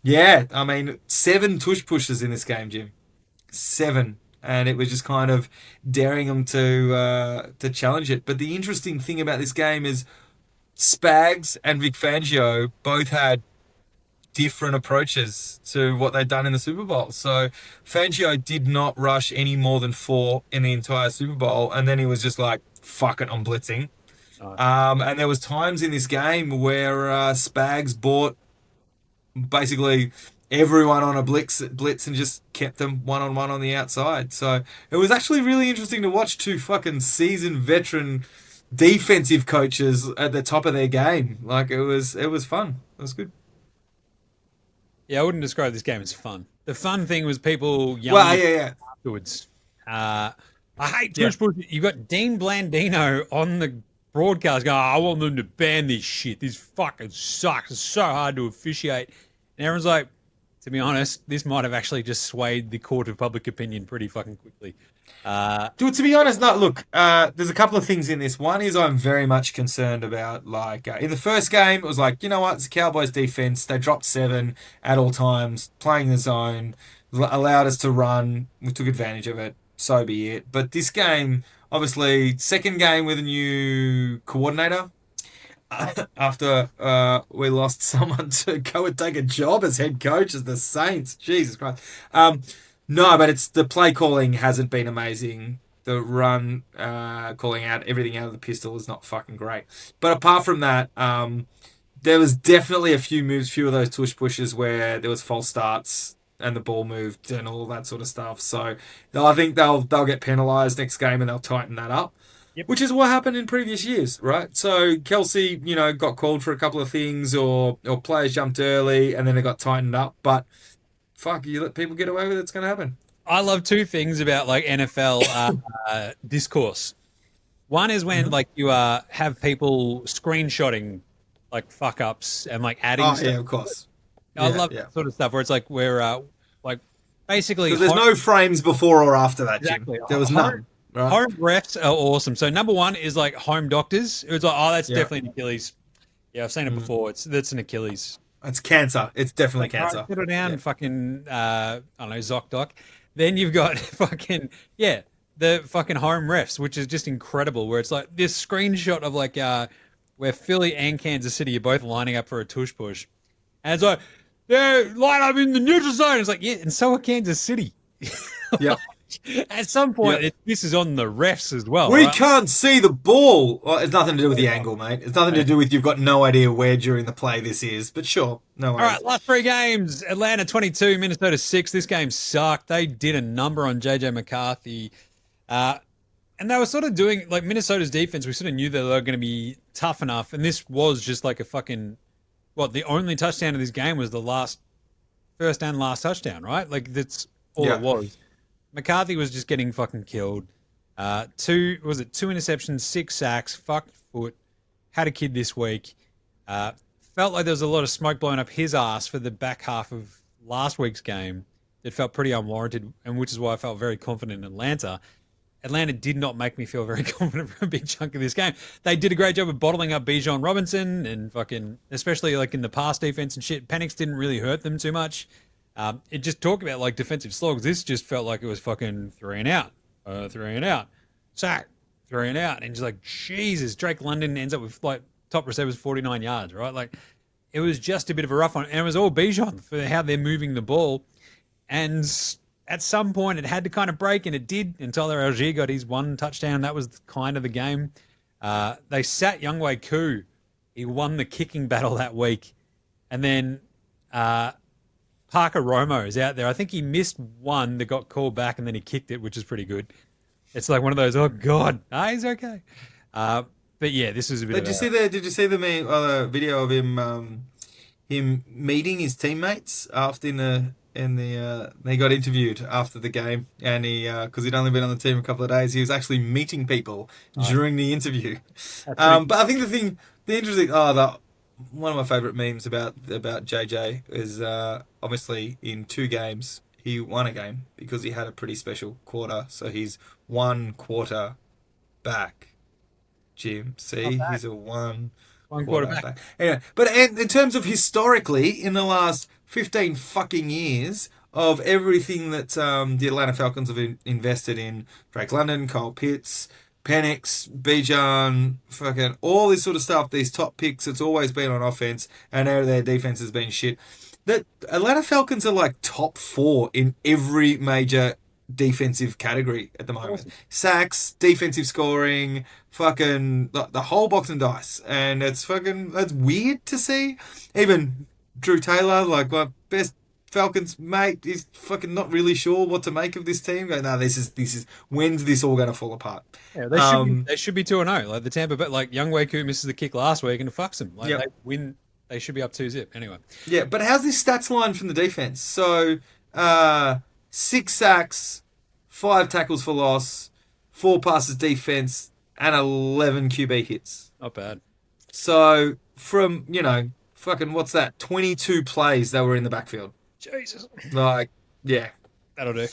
yeah, I mean, 7 tush pushes in this game, Jim. 7. and it was just kind of daring them to challenge it. But the interesting thing about this game is Spags and Vic Fangio both had different approaches to what they'd done in the Super Bowl. So Fangio did not rush any more than 4 in the entire Super Bowl, and then he was just like, fuck it, I'm blitzing. And there was times in this game where Spags bought basically everyone on a blitz and just kept them one-on-one on the outside. So it was actually really interesting to watch 2 fucking seasoned veteran defensive coaches at the top of their game. Like, it was fun. It was good. Yeah, I wouldn't describe this game as fun. The fun thing was people yelling afterwards. I hate George Bush. You got Dean Blandino on the broadcast going, I want them to ban this shit. This fucking sucks. It's so hard to officiate. And everyone's like, to be honest, this might have actually just swayed the court of public opinion pretty fucking quickly. Dude, to be honest, no, look, there's a couple of things in this. One is I'm very much concerned about, like, in the first game, it was like, you know what, it's the Cowboys defense. They dropped 7 at all times, playing the zone, allowed us to run. We took advantage of it. So be it. But this game, obviously, second game with a new coordinator. After we lost someone to go and take a job as head coach as the Saints. Jesus Christ. No, but it's the play calling hasn't been amazing. The run calling out everything out of the pistol is not fucking great. But apart from that, there was definitely a few of those tush pushes where there was false starts and the ball moved and all that sort of stuff. So I think they'll get penalised next game and they'll tighten that up. Yep. Which is what happened in previous years, right? So Kelsey, got called for a couple of things or players jumped early and then it got tightened up. But fuck, you let people get away with it, it's going to happen. I love 2 things about like NFL discourse. One is when like you have people screenshotting like fuck ups and like adding stuff. Yeah, of course. I love that sort of stuff where it's like we're like basically because there's no frames before or after that, exactly. Jim. There was none. Right. Home refs are awesome. So number 1 is like home doctors. It was like, that's definitely an Achilles. Yeah, I've seen it before. That's an Achilles. It's cancer. It's definitely cancer. Put it down, fucking I don't know, ZocDoc. Then you've got the fucking home refs, which is just incredible. Where it's like this screenshot of like where Philly and Kansas City are both lining up for a tush push, and it's like they're line up in the neutral zone. It's like and so are Kansas City. Yeah. At some point, this is on the refs as well. We can't see the ball. Well, it's nothing to do with the angle, mate. It's nothing to do with you've got no idea where during the play this is. But sure, no worries. All right, last 3 games. Atlanta 22, Minnesota 6. This game sucked. They did a number on JJ McCarthy. And they were sort of doing, like Minnesota's defense, we sort of knew they were going to be tough enough. And this was just like a fucking, the only touchdown of this game was the first and last touchdown, right? Like that's all it was. McCarthy was just getting fucking killed. 2 interceptions, 6 sacks, fucked foot, had a kid this week. Felt like there was a lot of smoke blowing up his ass for the back half of last week's game. It felt pretty unwarranted, and which is why I felt very confident in Atlanta. Atlanta did not make me feel very confident for a big chunk of this game. They did a great job of bottling up Bijan Robinson and fucking, especially like in the pass defense and shit. Penix didn't really hurt them too much. It just talked about like defensive slogs. This just felt like it was fucking 3 and out, sack, 3 and out, and just like Jesus. Drake London ends up with like top receivers 49 yards, right? Like it was just a bit of a rough one, and it was all Bijan for how they're moving the ball. And at some point, it had to kind of break, and it did. And Tyler Algier got his 1 touchdown. That was kind of the game. They sat Younghoe Koo. He won the kicking battle that week, and then. Parker Romo is out there. I think he missed 1 that got called back and then he kicked it, which is pretty good. It's like one of those, oh God, he's okay. But yeah, this is a bit. Did you see the video of him meeting his teammates after he got interviewed after the game, and because he'd only been on the team a couple of days, he was actually meeting people during the interview. But I think the interesting one of my favourite memes about JJ is obviously in 2 games he won a game because he had a pretty special quarter. So he's 1 quarter back. Jim, see, he's a one quarter back. Anyway, but in terms of historically, in the last 15 fucking years, of everything that the Atlanta Falcons have invested in Drake London, Kyle Pitts, Penix, Bijan, fucking all this sort of stuff, these top picks, it's always been on offense, and now their defense has been shit. The Atlanta Falcons are like top 4 in every major defensive category at the moment. Sacks, defensive scoring, fucking the whole box and dice. And that's weird to see. Even Drew Taylor, like my best Falcons mate, is fucking not really sure what to make of this team. Going, no, this is when's this all going to fall apart? Yeah, they should be 2-0. Like the Tampa, but like Young Wei Koo misses the kick last week and it fucks them. Like they win, they should be up 2-0 anyway. Yeah, but how's this stats line from the defense? So 6 sacks, 5 tackles for loss, 4 passes defense, and 11 QB hits. Not bad. So from fucking what's that? 22 plays they were in the backfield. Jesus. Like, yeah. That'll do.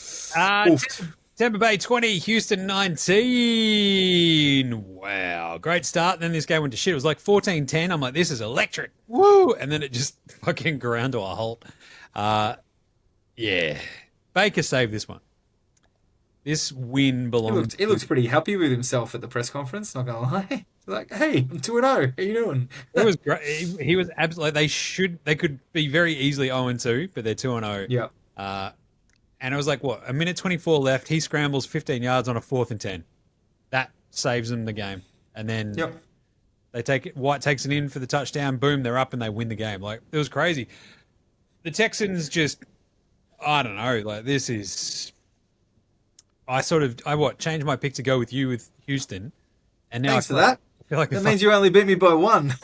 Tampa Bay 20, Houston 19. Wow. Great start. Then this game went to shit. It was like 14-10. I'm like, this is electric. Woo! And then it just fucking ground to a halt. Yeah. Baker saved this one. This win belongs. He looked pretty happy with himself at the press conference, not going to lie. Like, hey, I'm 2-0. How you doing? It was great. He was absolutely. They could be very easily 0-2, but they're 2-0. Yeah. And it was like, what, a minute 24 left. He scrambles 15 yards on a 4th and 10. That saves them the game. And then they take it. White takes it in for the touchdown. Boom, they're up and they win the game. Like, it was crazy. The Texans just, I don't know. Like, this is. I changed my pick to go with you with Houston. And now thanks for that. I feel like that means you only beat me by 1.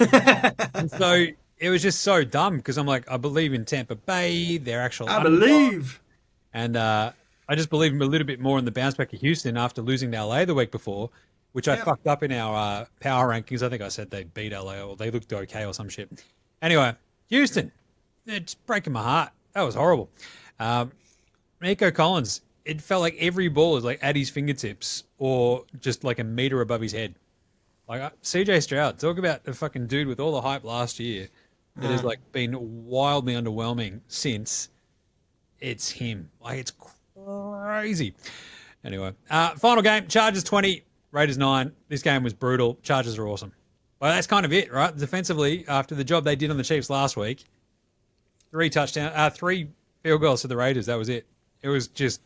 And so it was just so dumb because I'm like, I believe in Tampa Bay. They're actual. I believe. And I just believe a little bit more in the bounce back of Houston after losing to LA the week before, which I fucked up in our power rankings. I think I said they beat LA or they looked okay or some shit. Anyway, Houston, it's breaking my heart. That was horrible. Nico Collins, it felt like every ball was like at his fingertips or just like a meter above his head. Like CJ Stroud, talk about the fucking dude with all the hype last year that has like been wildly underwhelming since. It's him. Like, it's crazy. Anyway, final game, Chargers 20, Raiders 9. This game was brutal. Chargers are awesome. Well, that's kind of it, right? Defensively, after the job they did on the Chiefs last week, 3 field goals to the Raiders. That was it. It was just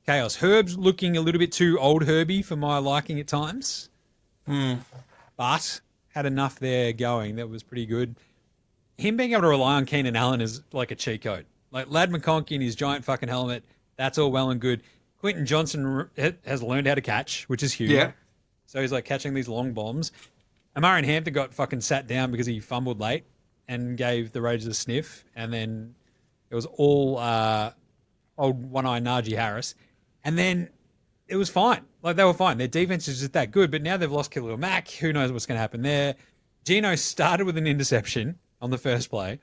chaos. Herb's looking a little bit too old Herbie for my liking at times. But had enough there going. That was pretty good. Him being able to rely on Keenan Allen is like a cheat code. Like Lad McConkey in his giant fucking helmet, that's all well and good. Quentin Johnson has learned how to catch, which is huge. Yeah. So he's like catching these long bombs. Amarian Hampton got fucking sat down because he fumbled late and gave the Raiders a sniff. And then it was all old one-eye Najee Harris. And then it was fine. Like, they were fine. Their defense is just that good. But now they've lost Khalil Mack. Who knows what's going to happen there? Geno started with an interception on the first play.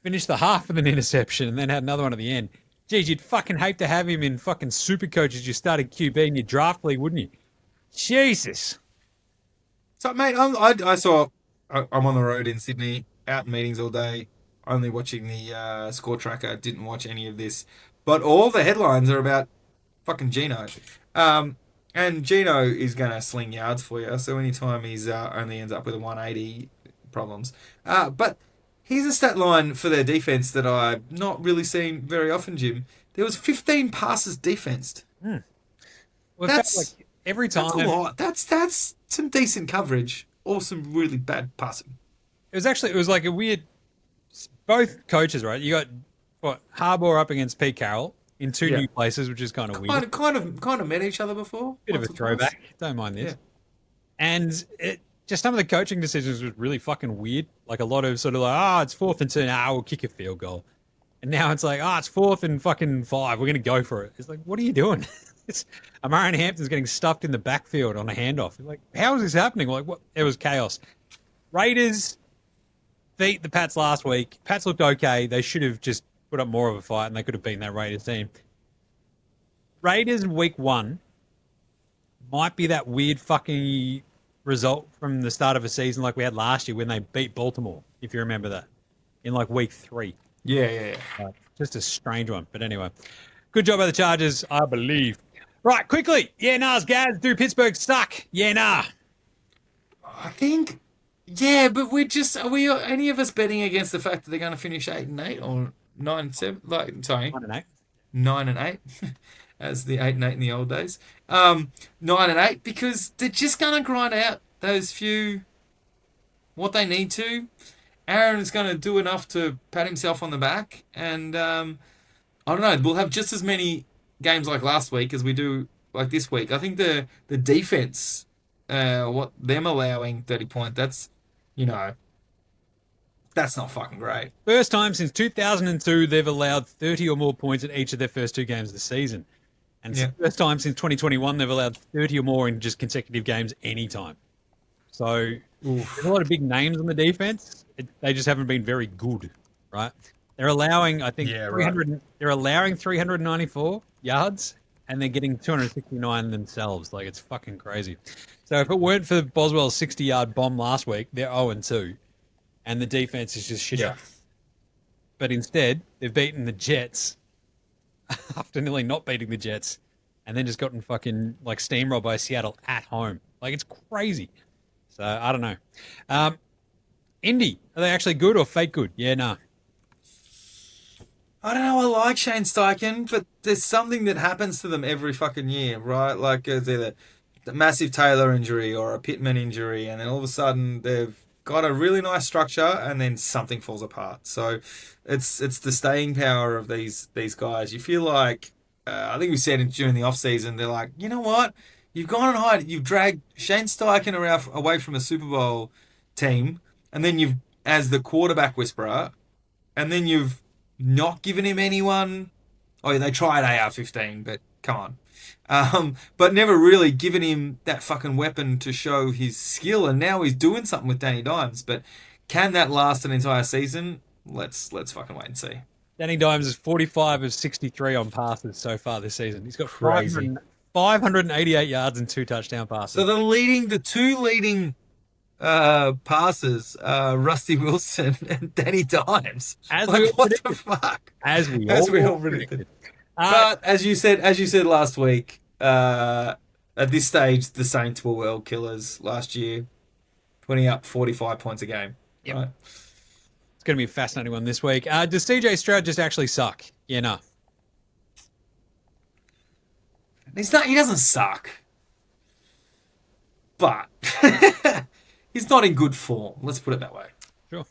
Finished the half with an interception and then had another one at the end. Geez, you'd fucking hate to have him in fucking Supercoach as you started QB in your draft league, wouldn't you? Jesus. So, mate, I'm on the road in Sydney, out in meetings all day, only watching the score tracker, didn't watch any of this. But all the headlines are about fucking Geno. And Geno is going to sling yards for you, so anytime he's only ends up with a 180, problems. But here's a stat line for their defense that I've not really seen very often, Jim. There was 15 passes defensed. Well, that's like every time. That's a lot. That's some decent coverage or some really bad passing. It was like a weird. Both coaches, right? You got Harbaugh up against Pete Carroll in 2 new places, which is kind of weird. Kind of met each other before. Bit of a throwback. Don't mind this. Yeah. And just some of the coaching decisions was really fucking weird. Like a lot of sort of like, it's 4th and 2, we'll kick a field goal. And now it's like, it's 4th and fucking 5, we're going to go for it. It's like, what are you doing? Amarian Hampton's getting stuffed in the backfield on a handoff. Like, how is this happening? Like, what? It was chaos. Raiders beat the Pats last week. Pats looked okay. They should have just put up more of a fight and they could have beaten that Raiders team. Raiders week 1 might be that weird fucking result from the start of a season like we had last year when they beat Baltimore, if you remember that, in like week 3. Yeah. Just a strange one. But anyway, good job by the Chargers, I believe. Right, quickly. Yeah, nah's Gaz. Do Pittsburgh suck? Yeah, nah. I think, yeah, but are we any of us betting against the fact that they're going to finish 8-8 or 9-7? Like, sorry, I don't know. 9-8, as the 8-8 in the old days. 9-8 because they're just going to grind out those few what they need to. Aaron's going to do enough to pat himself on the back, and I don't know. We'll have just as many games like last week as we do like this week. I think the defense, what them allowing 30 points, that's that's not fucking great. First time since 2002 they've allowed 30 or more points in each of their first 2 games of the season. And it's the first time since 2021 they've allowed 30 or more in just consecutive games anytime. So there's a lot of big names on the defense. They just haven't been very good, right? They're allowing, I think, 300. Right. They're allowing 394 yards, and they're getting 269 themselves. Like, it's fucking crazy. So if it weren't for Boswell's 60-yard bomb last week, they're 0-2, and the defense is just shit. Yeah. But instead, they've beaten the Jets after nearly not beating the Jets, and then just gotten fucking like steamrolled by Seattle at home. Like, it's crazy. So I don't know. Indy, are they actually good or fake good? Yeah, nah. I don't know. I like Shane Steichen, but there's something that happens to them every fucking year, right? Like it's either a massive Taylor injury or a Pittman injury, and then all of a sudden they've got a really nice structure, and then something falls apart. So it's the staying power of these guys. You feel like I think we said during the off season, they're like, you know what? You've gone and hired, you've dragged Shane Steichen away from a Super Bowl team, and then you've as the quarterback whisperer, and then you've not given him anyone. Oh, they tried AR-15, but come on. But never really given him that fucking weapon to show his skill, and now he's doing something with Danny Dimes. But can that last an entire season? Let's fucking wait and see. Danny Dimes is 45 of 63 on passes so far this season. He's got 588 yards and 2 touchdown passes. So the two leading passes, Rusty Wilson and Danny Dimes. What the fuck? As we all predicted. But as you said last week, at this stage, the Saints were world killers last year, putting up 45 points a game. Yep. Right? It's going to be a fascinating one this week. Does CJ Stroud just actually suck? Yeah, no. He doesn't suck. But he's not in good form. Let's put it that way. Sure.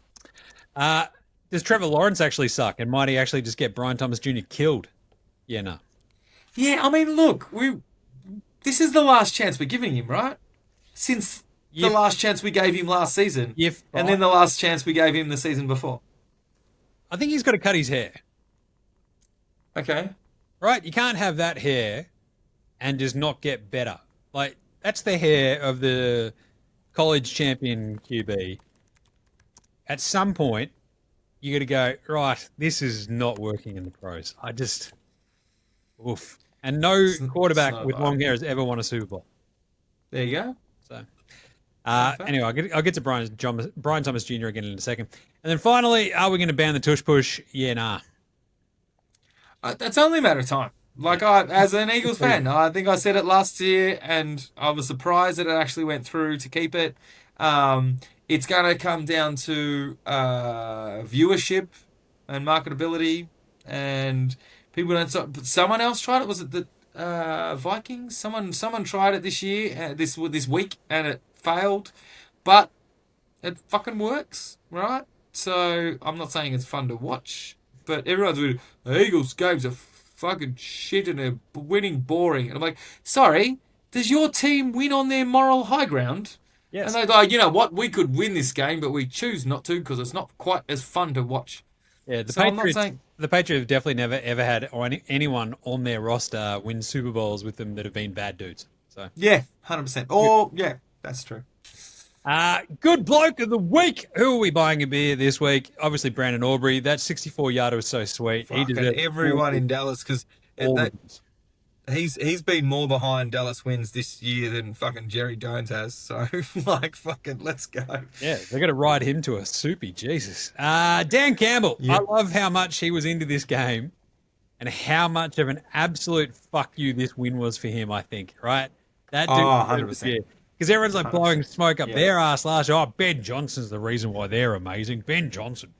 Does Trevor Lawrence actually suck? And might he actually just get Brian Thomas Jr. killed? Yeah, no. Yeah, I mean, look, this is the last chance we're giving him, right? Since the last chance we gave him last season. And then the last chance we gave him the season before. I think he's got to cut his hair. Okay. Right? You can't have that hair and just not get better. Like, that's the hair of the college champion QB. At some point, you got to go, right, this is not working in the pros. Oof. And no quarterback with long hair has ever won a Super Bowl. There you go. So, anyway, I'll get to Brian Thomas Jr. again in a second. And then finally, are we going to ban the tush push? Yeah, nah. That's only a matter of time. Like, as an Eagles fan, I think I said it last year, and I was surprised that it actually went through to keep it. It's going to come down to viewership and marketability, and people don't stop. But someone else tried it. Was it the Vikings? Someone tried it this year, this week, and it failed. But it fucking works, right? So I'm not saying it's fun to watch, but everyone's with the Eagles games are fucking shit and they're winning boring. And I'm like, sorry, does your team win on their moral high ground? Yes. And they're like, you know what, we could win this game, but we choose not to because it's not quite as fun to watch. Yeah, the Patriots have definitely never ever had anyone on their roster win Super Bowls with them that have been bad dudes. So yeah, 100%. Oh yeah, that's true. Good bloke of the week. Who are we buying a beer this week? Obviously, Brandon Aubrey. That 64-yarder was so sweet. He deserved everyone in Dallas because he's been more behind Dallas wins this year than fucking Jerry Jones has. So, like, fucking, let's go. Yeah, they're going to ride him to a soupy. Jesus. Dan Campbell. I Yep. love how much he was into this game and how much of an absolute fuck you this win was for him, I think, right? That dude. Oh, 100%. Because everyone's like blowing smoke up Yeah. their ass last year. Oh, Ben Johnson's the reason why they're amazing. Ben Johnson.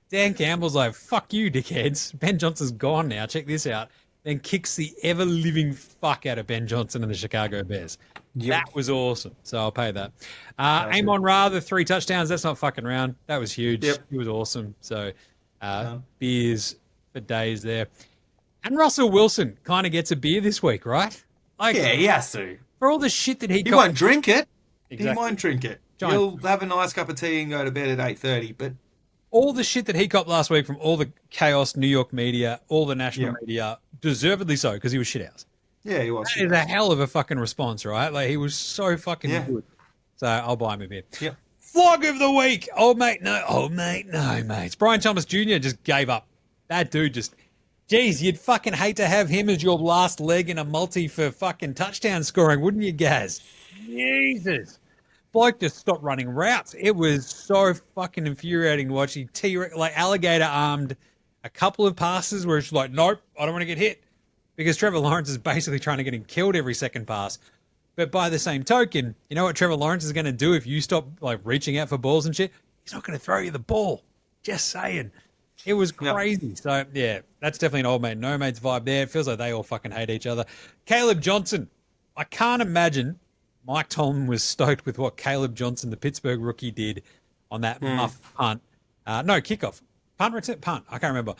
Dan Campbell's like, fuck you, dickheads. Ben Johnson's gone now. Check this out. Then kicks the ever-living fuck out of Ben Johnson and the Chicago Bears. Yep. That was awesome. So I'll pay that. Amon Ra, the 3 touchdowns. That's not fucking around. That was huge. Yep. It was awesome. So beers for days there. And Russell Wilson kind of gets a beer this week, right? Like, Yeah, he has to. for all the shit that He won't drink it. Exactly. He won't drink it. Giant. He'll have a nice cup of tea and go to bed at 8:30. But all the shit that he copped last week from all the chaos New York media, all the national media, deservedly so, because he was shithouse. yeah, he was. That is a hell of a fucking response, right? Like, he was so fucking good. So I'll buy him a beer. Yep. Flog of the week. Oh, mate, no, mate. Brian Thomas Jr. just gave up. That dude just, geez, you'd fucking hate to have him as your last leg in a multi for fucking touchdown scoring, wouldn't you, Gaz? Jesus. Bloke just stopped running routes. It was so fucking infuriating to watch. He like alligator armed a couple of passes where it's like, nope, I don't want to get hit, because Trevor Lawrence is basically trying to get him killed every second pass. But by the same token, you know what Trevor Lawrence is going to do if you stop like reaching out for balls and shit? He's not going to throw you the ball. Just saying. It was crazy. Yep. So yeah, that's definitely an old mate, no mates vibe there. It feels like they all fucking hate each other. Caleb Johnson. I can't imagine Mike Tomlin was stoked with what Caleb Johnson, the Pittsburgh rookie, did on that muff punt. No, kickoff. Punt, punt. I can't remember.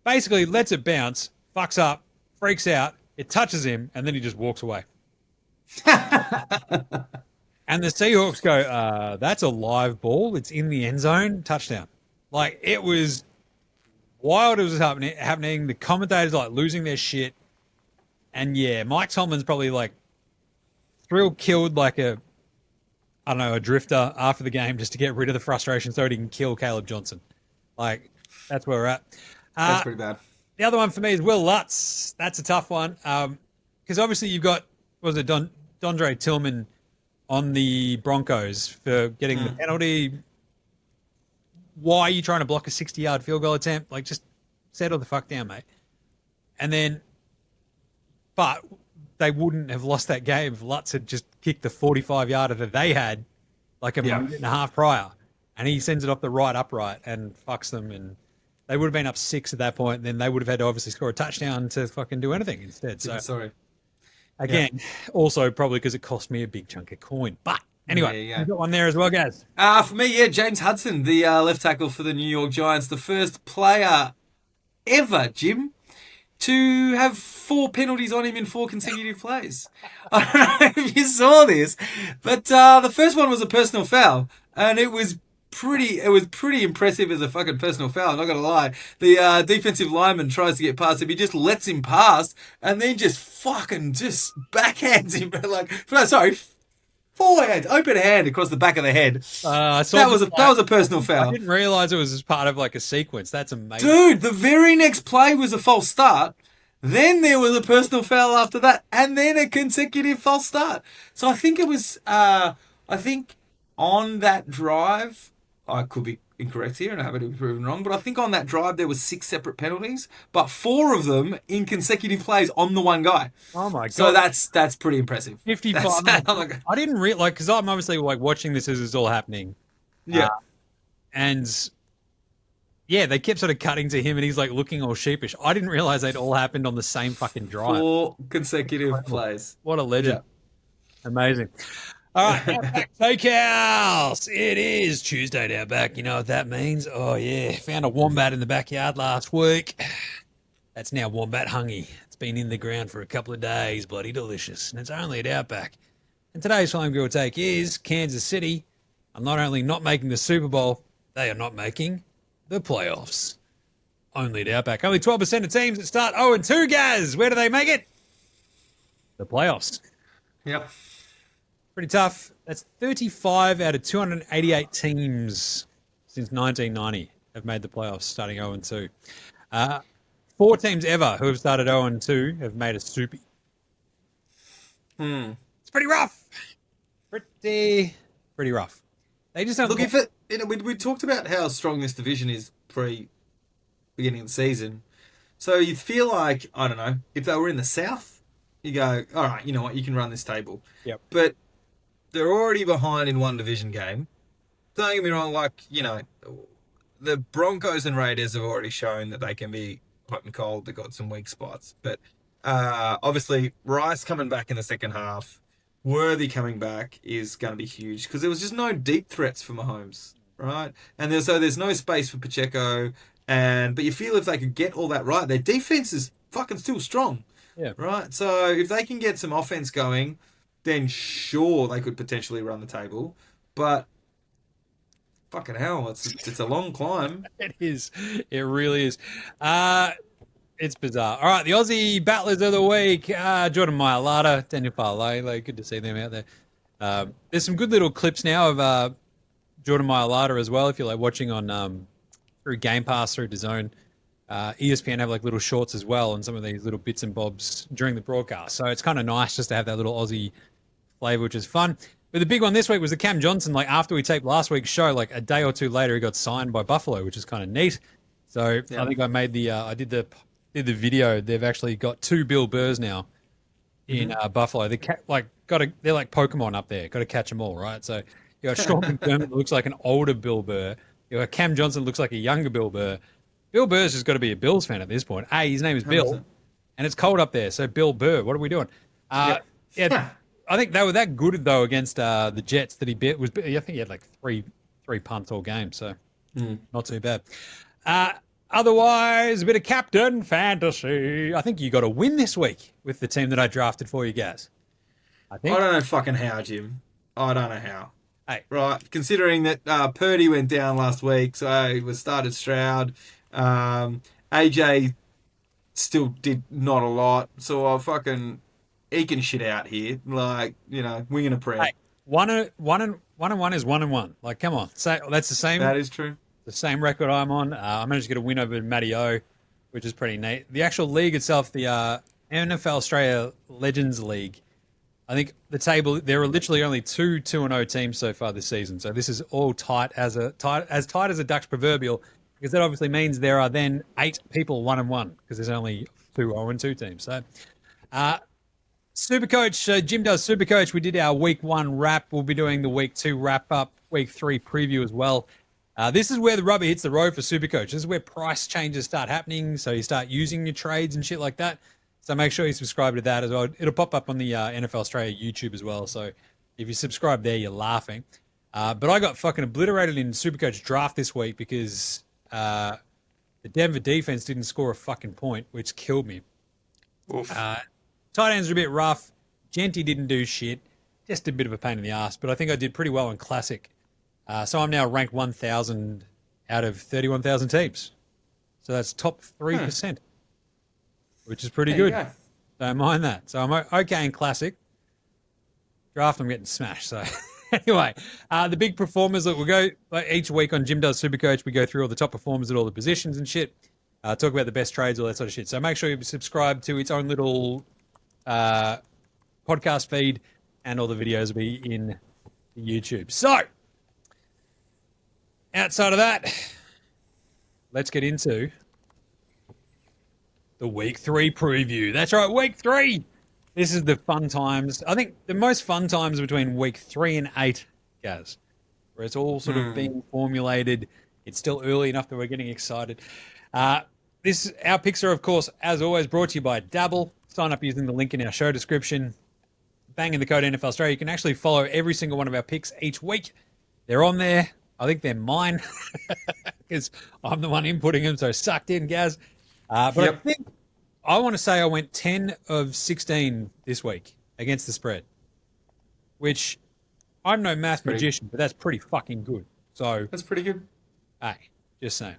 Basically, lets it bounce, fucks up, freaks out, it touches him, and then he just walks away. And the Seahawks go, that's a live ball. It's in the end zone. Touchdown. Like, it was wild. It was happening. The commentators like losing their shit. And yeah, Mike Tomlin's probably like killed like a drifter after the game just to get rid of the frustration so he can kill Caleb Johnson. Like, that's where we're at. That's pretty bad. The other one for me is Will Lutz. That's a tough one. Because obviously you've got, Dondre Tillman on the Broncos for getting the penalty. Why are you trying to block a 60-yard field goal attempt? Like, just settle the fuck down, mate. And then, but they wouldn't have lost that game if Lutz had just kicked the 45-yarder that they had like a minute and a half prior. And he sends it off the right upright and fucks them. And they would have been up 6 at that point. And then they would have had to obviously score a touchdown to fucking do anything instead. So, sorry. Again, also probably because it cost me a big chunk of coin. But anyway, you got one there as well, Gaz. For me, Jaymz Hudson, the left tackle for the New York Giants, the first player ever, Jim, to have 4 penalties on him in 4 consecutive plays. I don't know if you saw this, but the first one was a personal foul, and it was pretty impressive as a fucking personal foul, I'm not gonna lie. The defensive lineman tries to get past him, he just lets him pass, and then just backhands him, forehands, open hand across the back of the head. That was a personal foul. I didn't realize it was as part of like a sequence. That's amazing. Dude, the very next play was a false start. Then there was a personal foul after that, and then a consecutive false start. So I think it was, on that drive, I could be incorrect here and I haven't been proven wrong, but I think on that drive there was 6 separate penalties, but 4 of them in consecutive plays on the one guy. Oh my god! So that's pretty impressive. 55. I didn't realize, because I'm obviously like watching this as it's all happening. Yeah, and yeah, they kept sort of cutting to him, and he's like looking all sheepish. I didn't realize they'd all happened on the same fucking drive. 4 consecutive plays. What a legend! Yeah. Amazing. All right, Takehouse. It is Tuesday now back. You know what that means? Oh, yeah. Found a wombat in the backyard last week. That's now wombat hungy. It's been in the ground for a couple of days. Bloody delicious. And it's only at Outback. And today's Flame Grill Take is Kansas City. I'm not only not making the Super Bowl, they are not making the playoffs. Only at Outback. Only 12% of teams that start 0-2, Gaz. Where do they make it? The playoffs. Yep. Pretty tough. That's 35 out of 288 teams since 1990 have made the playoffs, starting 0-2. 4 teams ever who have started 0-2 have made a soupy. It's pretty rough. Pretty rough. They just don't Look, we talked about how strong this division is pre-beginning of the season. So you feel like, I don't know, if they were in the South, you go, all right, you know what, you can run this table. Yep. But they're already behind in one division game. Don't get me wrong, like, you know, the Broncos and Raiders have already shown that they can be hot and cold. They've got some weak spots. But obviously, Rice coming back in the second half, Worthy coming back is going to be huge because there was just no deep threats for Mahomes, right? And there's no space for Pacheco. But you feel if they could get all that right, their defense is fucking still strong. Yeah. Right? So if they can get some offense going, then sure, they could potentially run the table. But fucking hell, it's a long climb. It is. It really is. It's bizarre. All right, the Aussie battlers of the week. Jordan Mailata, Daniel Fa'alele. Good to see them out there. There's some good little clips now of Jordan Mailata as well, if you're like watching on through Game Pass, through DAZN. ESPN have like little shorts as well and some of these little bits and bobs during the broadcast. So it's kind of nice just to have that little Aussie flavor, which is fun. But the big one this week was the Cam Johnson. Like after we taped last week's show, like a day or two later, he got signed by Buffalo, which is kind of neat. So yeah. I think I made I did the video. They've actually got 2 Bill Burrs now in Buffalo. They're like Pokemon up there. Got to catch them all, right? So you got Sean McDermott that looks like an older Bill Burr. You got Cam Johnson looks like a younger Bill Burr. Bill Burr's just got to be a Bills fan at this point. His name is Bill, 100%. And it's cold up there. So Bill Burr, what are we doing? Yeah. I think they were that good though against the Jets that he bet was. I think he had like three punts all game, so not too bad. Otherwise, a bit of captain fantasy. I think you got a win this week with the team that I drafted for you, Gaz. I don't know fucking how, Jim. I don't know how. Hey, right? Considering that Purdy went down last week, so it was started Stroud. AJ still did not a lot, so I fucking eking shit out here, like, you know, winging a prayer. Hey, one and one is 1-1. Like, come on, that's the same. That is true. The same record I'm on. I managed to get a win over Matty O, which is pretty neat. The actual league itself, the NFL Straya Legends League. I think the table, there are literally only 2 2-0 teams so far this season. So this is all tight as a Dutch proverbial, because that obviously means there are then 8 people 1-1 because there's only 2 0-2 teams. So, Supercoach, Jim does Supercoach. We did our week 1 wrap. We'll be doing the week 2 wrap up, week 3 preview as well. This is where the rubber hits the road for Supercoach. This is where price changes start happening. So you start using your trades and shit like that. So make sure you subscribe to that as well. It'll pop up on the NFL Straya YouTube as well. So if you subscribe there, you're laughing. But I got fucking obliterated in Supercoach draft this week because the Denver defense didn't score a fucking point, which killed me. Tight ends are a bit rough. Genty didn't do shit. Just a bit of a pain in the ass. But I think I did pretty well in Classic. So I'm now ranked 1,000 out of 31,000 teams. So that's top 3%, which is pretty good. Don't mind that. So I'm okay in Classic. Draft, I'm getting smashed. So anyway, the big performers that we'll go each week on Jim Does Supercoach, we go through all the top performers at all the positions and shit. Talk about the best trades, all that sort of shit. So make sure you subscribe to its own little podcast feed, and all the videos will be in YouTube. So outside of that, let's get into the week 3 preview. That's right, week 3. This is the fun times. I think the most fun times between week 3 and 8, Gaz, where it's all sort of being formulated. It's still early enough that we're getting excited. Our picks are, of course, as always, brought to you by Dabble. Sign up using the link in our show description. Bang in the code NFL Straya. You can actually follow every single one of our picks each week. They're on there. I think they're mine because I'm the one inputting them, so sucked in, Gaz. But I want to say I went 10 of 16 this week against the spread, which I'm no math magician, but that's pretty fucking good. So that's pretty good. Hey, just saying.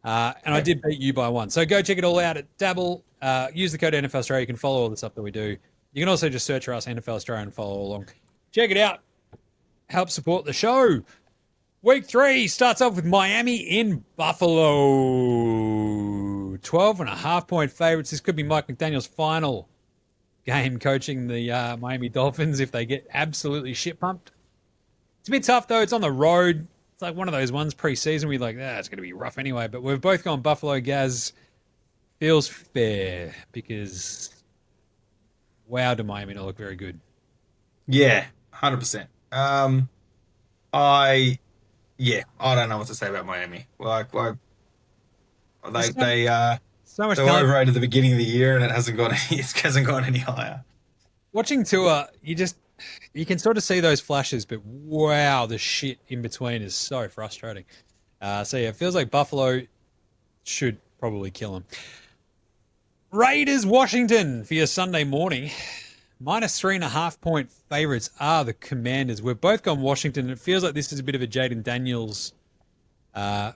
And I did beat you by 1. So go check it all out at Dabble. Use the code NFL Straya. You can follow all the stuff that we do. You can also just search for us, NFL Straya, and follow along. Check it out. Help support the show. Week 3 starts off with Miami in Buffalo. 12.5 point favorites. This could be Mike McDaniel's final game coaching the Miami Dolphins if they get absolutely shit pumped. It's a bit tough, though. It's on the road. It's like one of those ones pre-season where you're like, it's going to be rough anyway. But we've both gone Buffalo. Gaz feels fair because, wow, do Miami not look very good. Yeah, 100%. I don't know what to say about Miami. They So much were talent. overrated at the beginning of the year, and it hasn't gone any higher. Watching Tua, you can sort of see those flashes, but wow, the shit in between is so frustrating. It feels like Buffalo should probably kill him. Raiders Washington for your Sunday morning. -3.5 point favorites are the Commanders. We've both gone Washington. It feels like this is a bit of a Jayden Daniels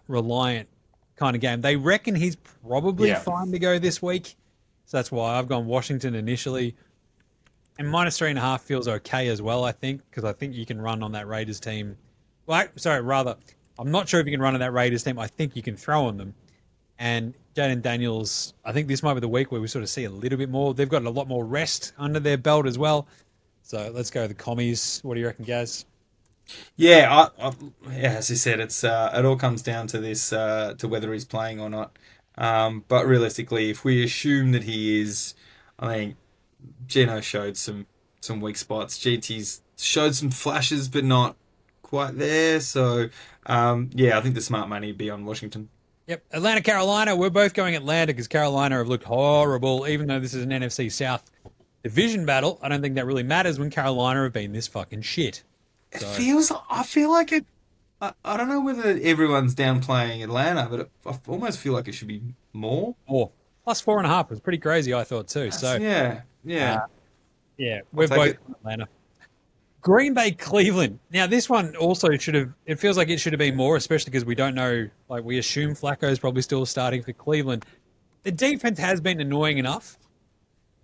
reliant kind of game. They reckon he's probably fine to go this week. So that's why I've gone Washington initially. And -3.5 feels okay as well, I think, because I think you can run on that Raiders team. I'm not sure if you can run on that Raiders team. I think you can throw on them. And Jayden Daniels, I think this might be the week where we sort of see a little bit more. They've got a lot more rest under their belt as well. So let's go the commies. What do you reckon, Gaz? Yeah, as you said, it all comes down to this, to whether he's playing or not. But realistically, if we assume that he is, I think Geno showed some weak spots. GT's showed some flashes, but not quite there. So, I think the smart money would be on Washington. Yep. Atlanta, Carolina. We're both going Atlanta because Carolina have looked horrible. Even though this is an NFC South division battle, I don't think that really matters when Carolina have been this fucking shit. I feel like it. I don't know whether everyone's downplaying Atlanta, but I almost feel like it should be more. +4.5 was pretty crazy, I thought too. Yeah. We're both Atlanta. Green Bay, Cleveland. Now, this one also it feels like it should have been more, especially because we don't know, we assume Flacco's probably still starting for Cleveland. The defense has been annoying enough,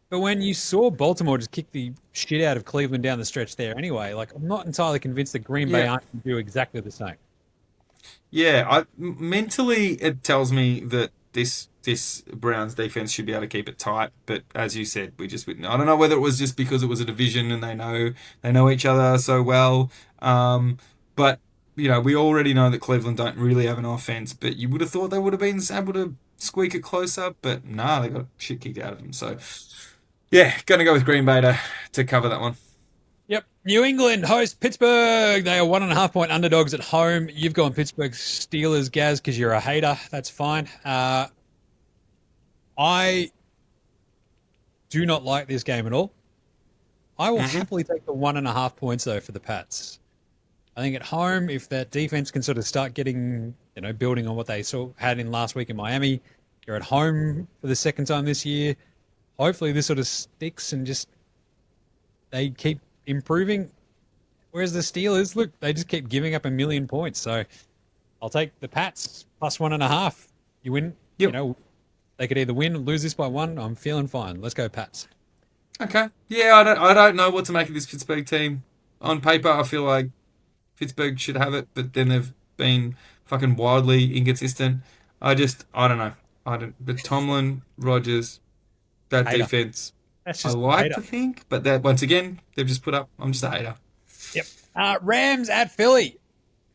but when you saw Baltimore just kick the shit out of Cleveland down the stretch there anyway, I'm not entirely convinced that Green Bay aren't going to do exactly the same. Yeah, mentally it tells me that this Browns defense should be able to keep it tight, but as you said, I don't know whether it was just because it was a division and they know each other so well, but we already know that Cleveland don't really have an offense, but you would have thought they would have been able to squeak it closer, but nah, they got shit kicked out of them. So gonna go with Green Bay to cover that one. Yep. New England host Pittsburgh. They are 1.5 point underdogs at home. You've gone Pittsburgh Steelers, Gaz, because you're a hater. That's fine. I do not like this game at all. I will happily take the 1.5 points, though, for the Pats. I think at home, if that defense can sort of start getting, building on what they had in last week in Miami, you're at home for the second time this year. Hopefully this sort of sticks and just they keep improving. Whereas the Steelers, look, they just keep giving up 1 million points. So I'll take the Pats +1.5. You win. Yep. They could either win or lose this by 1. I'm feeling fine. Let's go Pats. Okay. Yeah, I don't know what to make of this Pittsburgh team. On paper, I feel like Pittsburgh should have it, but then they've been fucking wildly inconsistent. I don't know. But Tomlin, Rodgers, that hater. Defense, That's I just like to think, but that once again, they've just put up. I'm just a hater. Yep. Rams at Philly,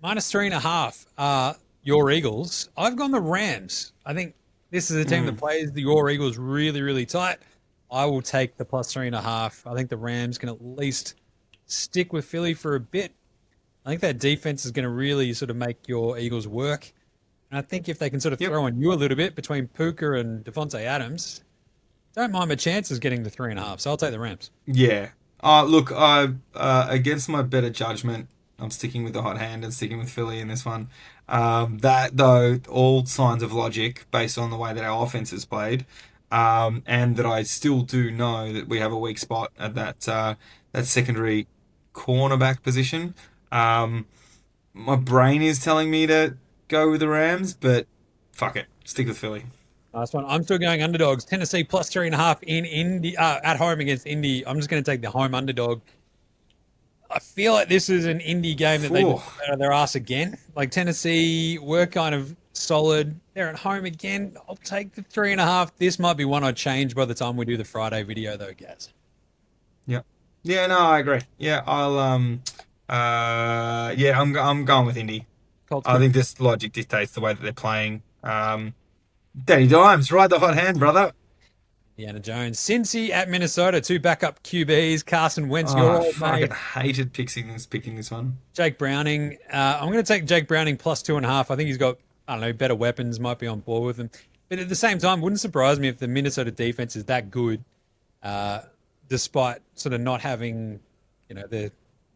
-3.5. Your Eagles. I've gone the Rams. I think this is a team that plays the Your Eagles really, really tight. I will take the +3.5. I think the Rams can at least stick with Philly for a bit. I think that defense is going to really sort of make your Eagles work. And I think if they can sort of throw on you a little bit between Puka and Devontae Adams, don't mind my chances getting the 3.5. So I'll take the Rams. Yeah. Look, against my better judgment, I'm sticking with the hot hand and sticking with Philly in this one. That, though, all signs of logic based on the way that our offense is played, and that I still do know that we have a weak spot at that secondary cornerback position. My brain is telling me to go with the Rams, but fuck it, stick with Philly. Nice one. I'm still going underdogs. Tennessee +3.5 in Indy at home against Indy. I'm just going to take the home underdog. I feel like this is an Indy game that they just out of their ass again. Tennessee were kind of solid. They're at home again. I'll take the 3.5. This might be one I change by the time we do the Friday video, though, Gaz. Yeah. Yeah, no, I agree. Yeah, I'm going with Indy. Colts I think this logic dictates the way that they're playing. Danny Dimes, ride the hot hand, brother. Indiana Jones. Cincy at Minnesota. 2 backup QBs. Carson Wentz, your I old fucking mate. hated picking this one. Jake Browning. I'm going to take Jake Browning plus 2.5. I think he's got, I don't know, better weapons, might be on board with him. But at the same time, wouldn't surprise me if the Minnesota defense is that good, despite sort of not having, the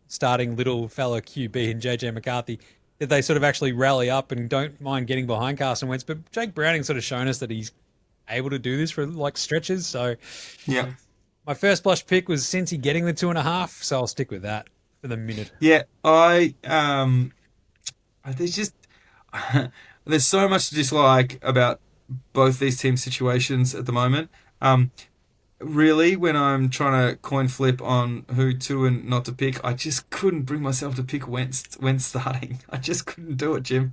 starting little fella QB in JJ McCarthy, that they sort of actually rally up and don't mind getting behind Carson Wentz. But Jake Browning sort of shown us that he's able to do this for like stretches. So Yeah. my first blush pick was Cincy getting the 2.5, so I'll stick with that for the minute. Yeah, there's just there's so much to dislike about both these team situations at the moment. Really, when I'm trying to coin flip on who to and not to pick, I just couldn't bring myself to pick Wentz starting. I just couldn't do it, Jim.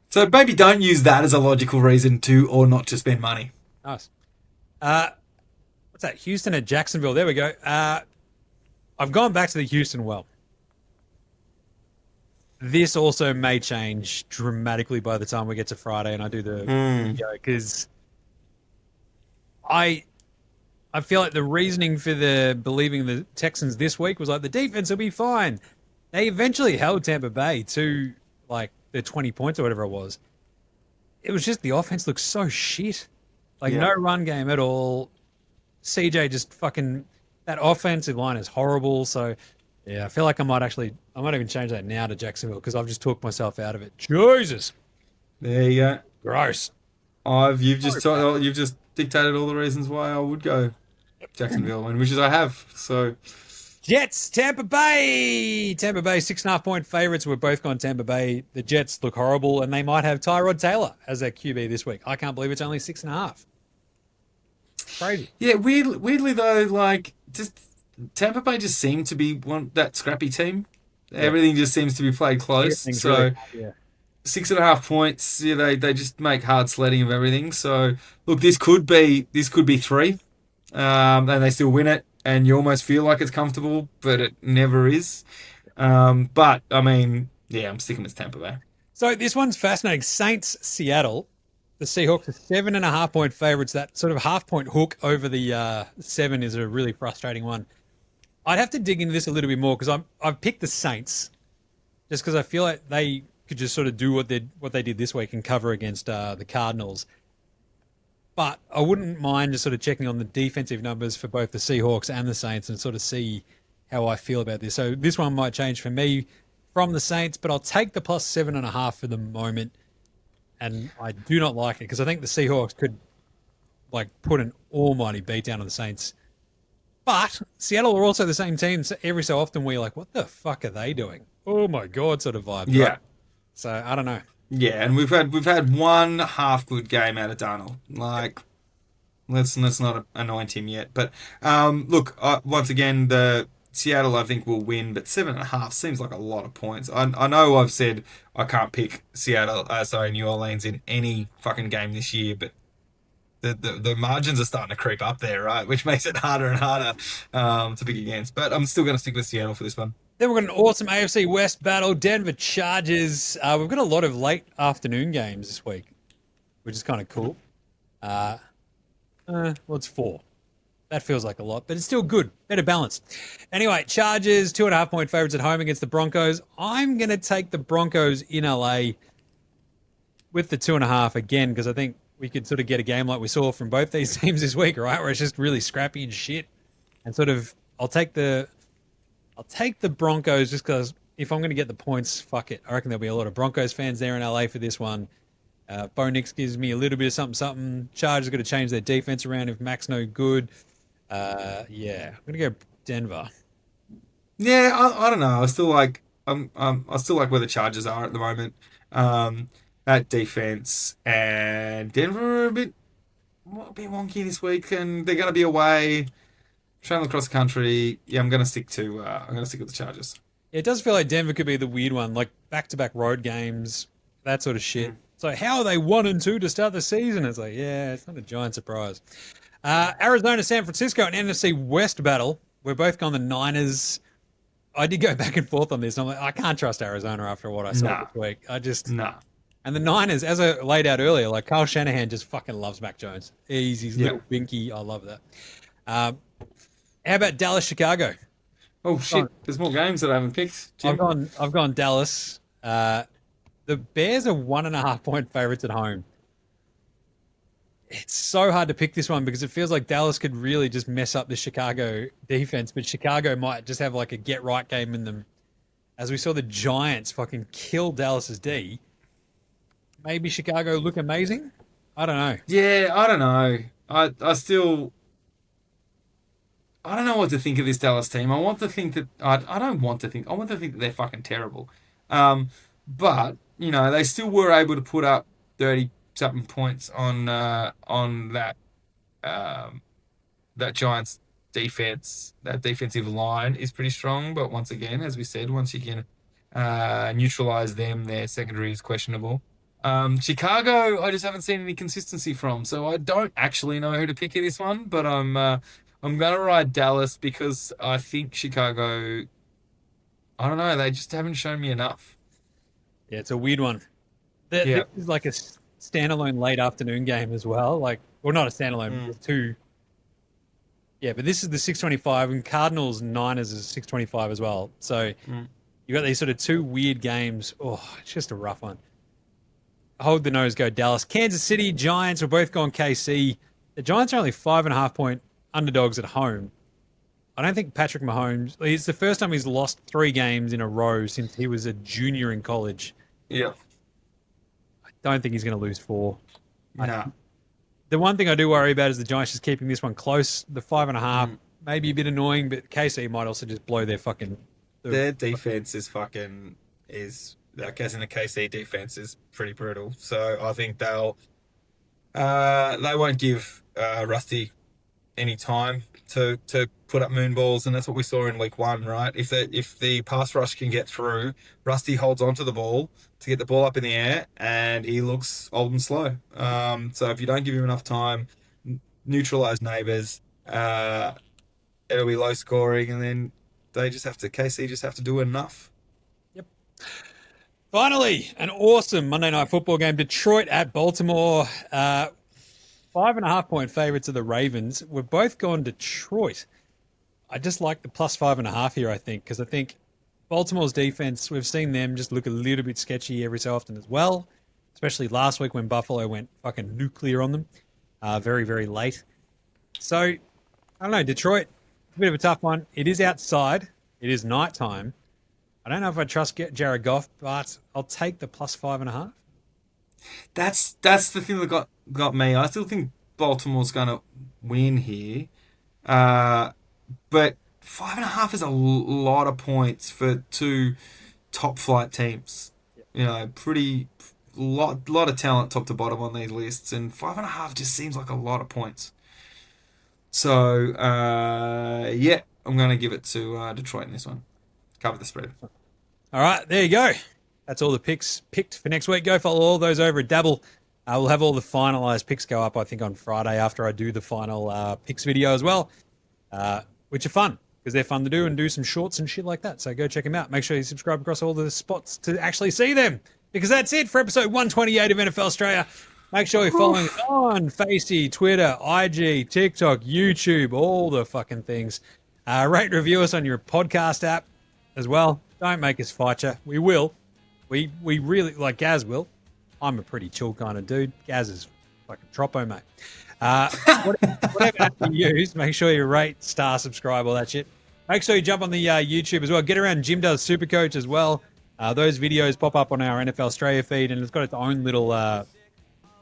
So maybe don't use that as a logical reason to or not to spend money. Nice. What's that? Houston at Jacksonville. There we go. I've gone back to the Houston well. This also may change dramatically by the time we get to Friday and I do the video, because I feel like the reasoning for the believing the Texans this week was like the defense will be fine. They eventually held Tampa Bay to like the 20 points or whatever it was. It was just the offense looked so shit. Like no run game at all. CJ just fucking, that offensive line is horrible. So yeah, I feel like I might even change that now to Jacksonville because I've just talked myself out of it. Jesus. There you go. Gross. You've just dictated all the reasons why I would go Jacksonville, and which is I have. So Jets, Tampa Bay. Tampa Bay 6.5-point favorites. We've both gone Tampa Bay. The Jets look horrible, and they might have Tyrod Taylor as their QB this week. I can't believe it's only 6.5. Crazy. Yeah, weirdly though, like just Tampa Bay just seem to be that scrappy team. Everything just seems to be played close. So 6.5 points. Yeah, they just make hard sledding of everything. So look, this could be 3, and they still win it, and you almost feel like it's comfortable, but it never is. But I mean, yeah, I'm sticking with Tampa Bay. So this one's fascinating. Saints, Seattle. The Seahawks are 7.5-point favorites. That sort of half-point hook over the 7 is a really frustrating one. I'd have to dig into this a little bit more because I've picked the Saints just because I feel like they could just sort of do what they did this week and cover against the Cardinals. But I wouldn't mind just sort of checking on the defensive numbers for both the Seahawks and the Saints and sort of see how I feel about this. So this one might change for me from the Saints, but I'll take the plus 7.5 for the moment. And I do not like it because I think the Seahawks could like put an almighty beatdown on the Saints. But Seattle are also the same team. So every so often we're like, what the fuck are they doing? Oh my God, sort of vibe. Yeah. Right? So I don't know. Yeah, and we've had one half good game out of Darnold. Like, let's not anoint him yet. But look, once again, the Seattle I think will win, but 7.5 seems like a lot of points. I know I've said I can't pick New Orleans in any fucking game this year, but the margins are starting to creep up there, right? Which makes it harder and harder to pick against. But I'm still going to stick with Seattle for this one. Then we've got an awesome AFC West battle. Denver Chargers. We've got a lot of late afternoon games this week, which is kind of cool. Well, it's 4. That feels like a lot, but it's still good. Better balanced. Anyway, Chargers, 2.5-point favorites at home against the Broncos. I'm going to take the Broncos in LA with the 2.5 again, because I think we could sort of get a game like we saw from both these teams this week, right? Where it's just really scrappy and shit. And sort of, I'll take the Broncos just because if I'm going to get the points, fuck it. I reckon there'll be a lot of Broncos fans there in LA for this one. Bo Nix gives me a little bit of something. Chargers got to change their defense around if Mac's no good. I'm going to go Denver. Yeah, I don't know. I still like where the Chargers are at the moment. That defense, and Denver are a bit wonky this week, and they're going to be away, traveling across the country. Yeah, I'm going to stick with the Chargers. It does feel like Denver could be the weird one, like back-to-back road games. that sort of shit. So how are they 1-2 to start the season? It's like, yeah, it's not a giant surprise. Arizona, San Francisco, an NFC West battle. We're both gone the Niners. I did go back and forth on this. I'm like, I can't trust Arizona after what I saw this week. And the Niners, as I laid out earlier, like Kyle Shanahan just fucking loves Mac Jones. He's his little binky. I love that. How about Dallas, Chicago? Oh shit! There's more games that I haven't picked. Jim. I've gone Dallas. The Bears are 1.5 point favorites at home. It's so hard to pick this one because it feels like Dallas could really just mess up the Chicago defense, but Chicago might just have like a get right game in them. As we saw the Giants fucking kill Dallas's D. Maybe Chicago look amazing? I don't know. Yeah, I don't know. I don't know what to think of this Dallas team. I want to think that I want to think that they're fucking terrible. But they still were able to put up 30-something points on that Giants defense. That defensive line is pretty strong, but once again, as we said, once you can neutralize them, their secondary is questionable. Chicago, I just haven't seen any consistency from, so I don't actually know who to pick in this one, but I'm gonna ride Dallas because I think Chicago, I don't know, they just haven't shown me enough. Yeah, it's a weird one. This is like a standalone late afternoon game as well. Like, well, not a standalone, but two. Yeah, but this is the 6:25, and Cardinals Niners is 6:25 as well. So you got these sort of two weird games. Oh, it's just a rough one. Hold the nose, go Dallas. Kansas City Giants. We're both gone KC. The Giants are only 5.5 point underdogs at home. I don't think Patrick Mahomes. It's the first time he's lost 3 games in a row since he was a junior in college. Yeah. I don't think he's going to lose 4. No. The one thing I do worry about is the Giants just keeping this one close. The 5.5 may be a bit annoying, but KC might also just blow their fucking. Their defense is I guess in the KC defense is pretty brutal. So I think they won't give Rusty any time to put up moon balls, and that's what we saw in week 1, right? If the pass rush can get through, Rusty holds onto the ball to get the ball up in the air, and he looks old and slow. So if you don't give him enough time, neutralize neighbors, it'll be low scoring, and then KC just have to do enough. Yep. Finally, an awesome Monday Night Football game. Detroit at Baltimore. 5.5 point favorites of the Ravens. We've both gone Detroit. I just like the plus 5.5 here, I think, because I think Baltimore's defense, we've seen them just look a little bit sketchy every so often as well, especially last week when Buffalo went fucking nuclear on them very, very late. So, I don't know, Detroit, a bit of a tough one. It is outside. It is nighttime. I don't know if I trust Jared Goff, but I'll take the plus 5.5. That's the thing that got me. I still think Baltimore's going to win here, but 5.5 is a lot of points for 2 top flight teams. Pretty lot of talent top to bottom on these lists, and 5.5 just seems like a lot of points. So I'm going to give it to Detroit in this one. Cover the spread. All right, there you go. That's all the picks picked for next week. Go follow all those over at Dabble. We'll have all the finalized picks go up, I think, on Friday after I do the final picks video as well, which are fun because they're fun to do and do some shorts and shit like that. So go check them out. Make sure you subscribe across all the spots to actually see them, because that's it for episode 128 of NFL Straya. Make sure you're following on Facey, Twitter, IG, TikTok, YouTube, all the fucking things. Rate and review us on your podcast app as well. Don't make us fight you. We will. We really, like Gaz will. I'm a pretty chill kind of dude. Gaz is like a troppo, mate. Whatever app you use, make sure you rate, star, subscribe, all that shit. Make sure you jump on the YouTube as well. Get around. Jim does Supercoach as well. Those videos pop up on our NFL Straya feed, and it's got its own little,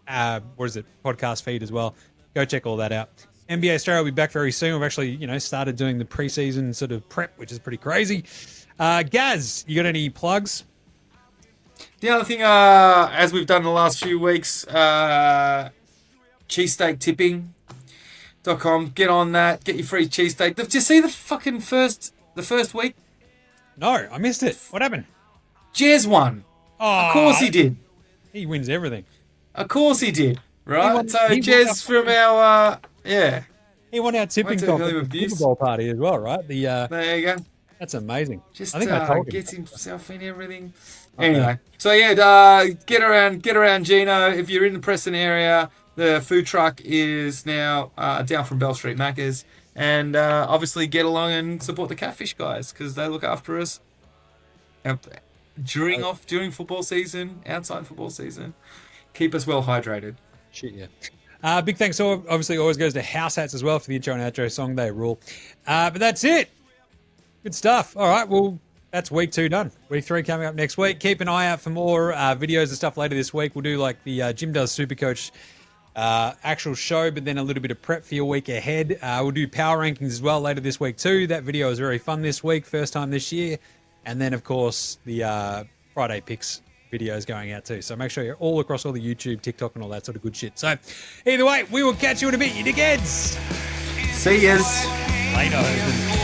podcast feed as well. Go check all that out. NBA Straya will be back very soon. We've actually, started doing the preseason sort of prep, which is pretty crazy. Gaz, you got any plugs? The other thing, as we've done the last few weeks, cheesesteaktipping.com. Get on that. Get your free cheesesteak. Did you see the fucking first week? No, I missed it. What happened? Jez won. Oh, Of course he did. He wins everything. Of course he did, right? won- So he won Jez from our, yeah. He won our tipping to contest William at the Super Abuse. Bowl party as well, right? There you go. That's amazing. Just I think I told him. gets himself in everything. Anyway, so yeah, get around Gino. If you're in the Preston area, the food truck is now down from Bell Street Macca's. And obviously get along and support the Catfish guys because they look after us during football season, outside football season. Keep us well hydrated. Shit, yeah. Big thanks, obviously, always goes to House Hats as well for the intro and outro song. They rule. But that's it. Good stuff. All right, well, that's week 2 done. Week 3 coming up next week. Keep an eye out for more videos and stuff later this week. We'll do like the Jim Does Supercoach actual show, but then a little bit of prep for your week ahead. We'll do power rankings as well later this week too. That video was very fun this week, first time this year. And then, of course, the Friday picks videos going out too. So make sure you're all across all the YouTube, TikTok, and all that sort of good shit. So either way, we will catch you in a bit, you dickheads. See yous. Later.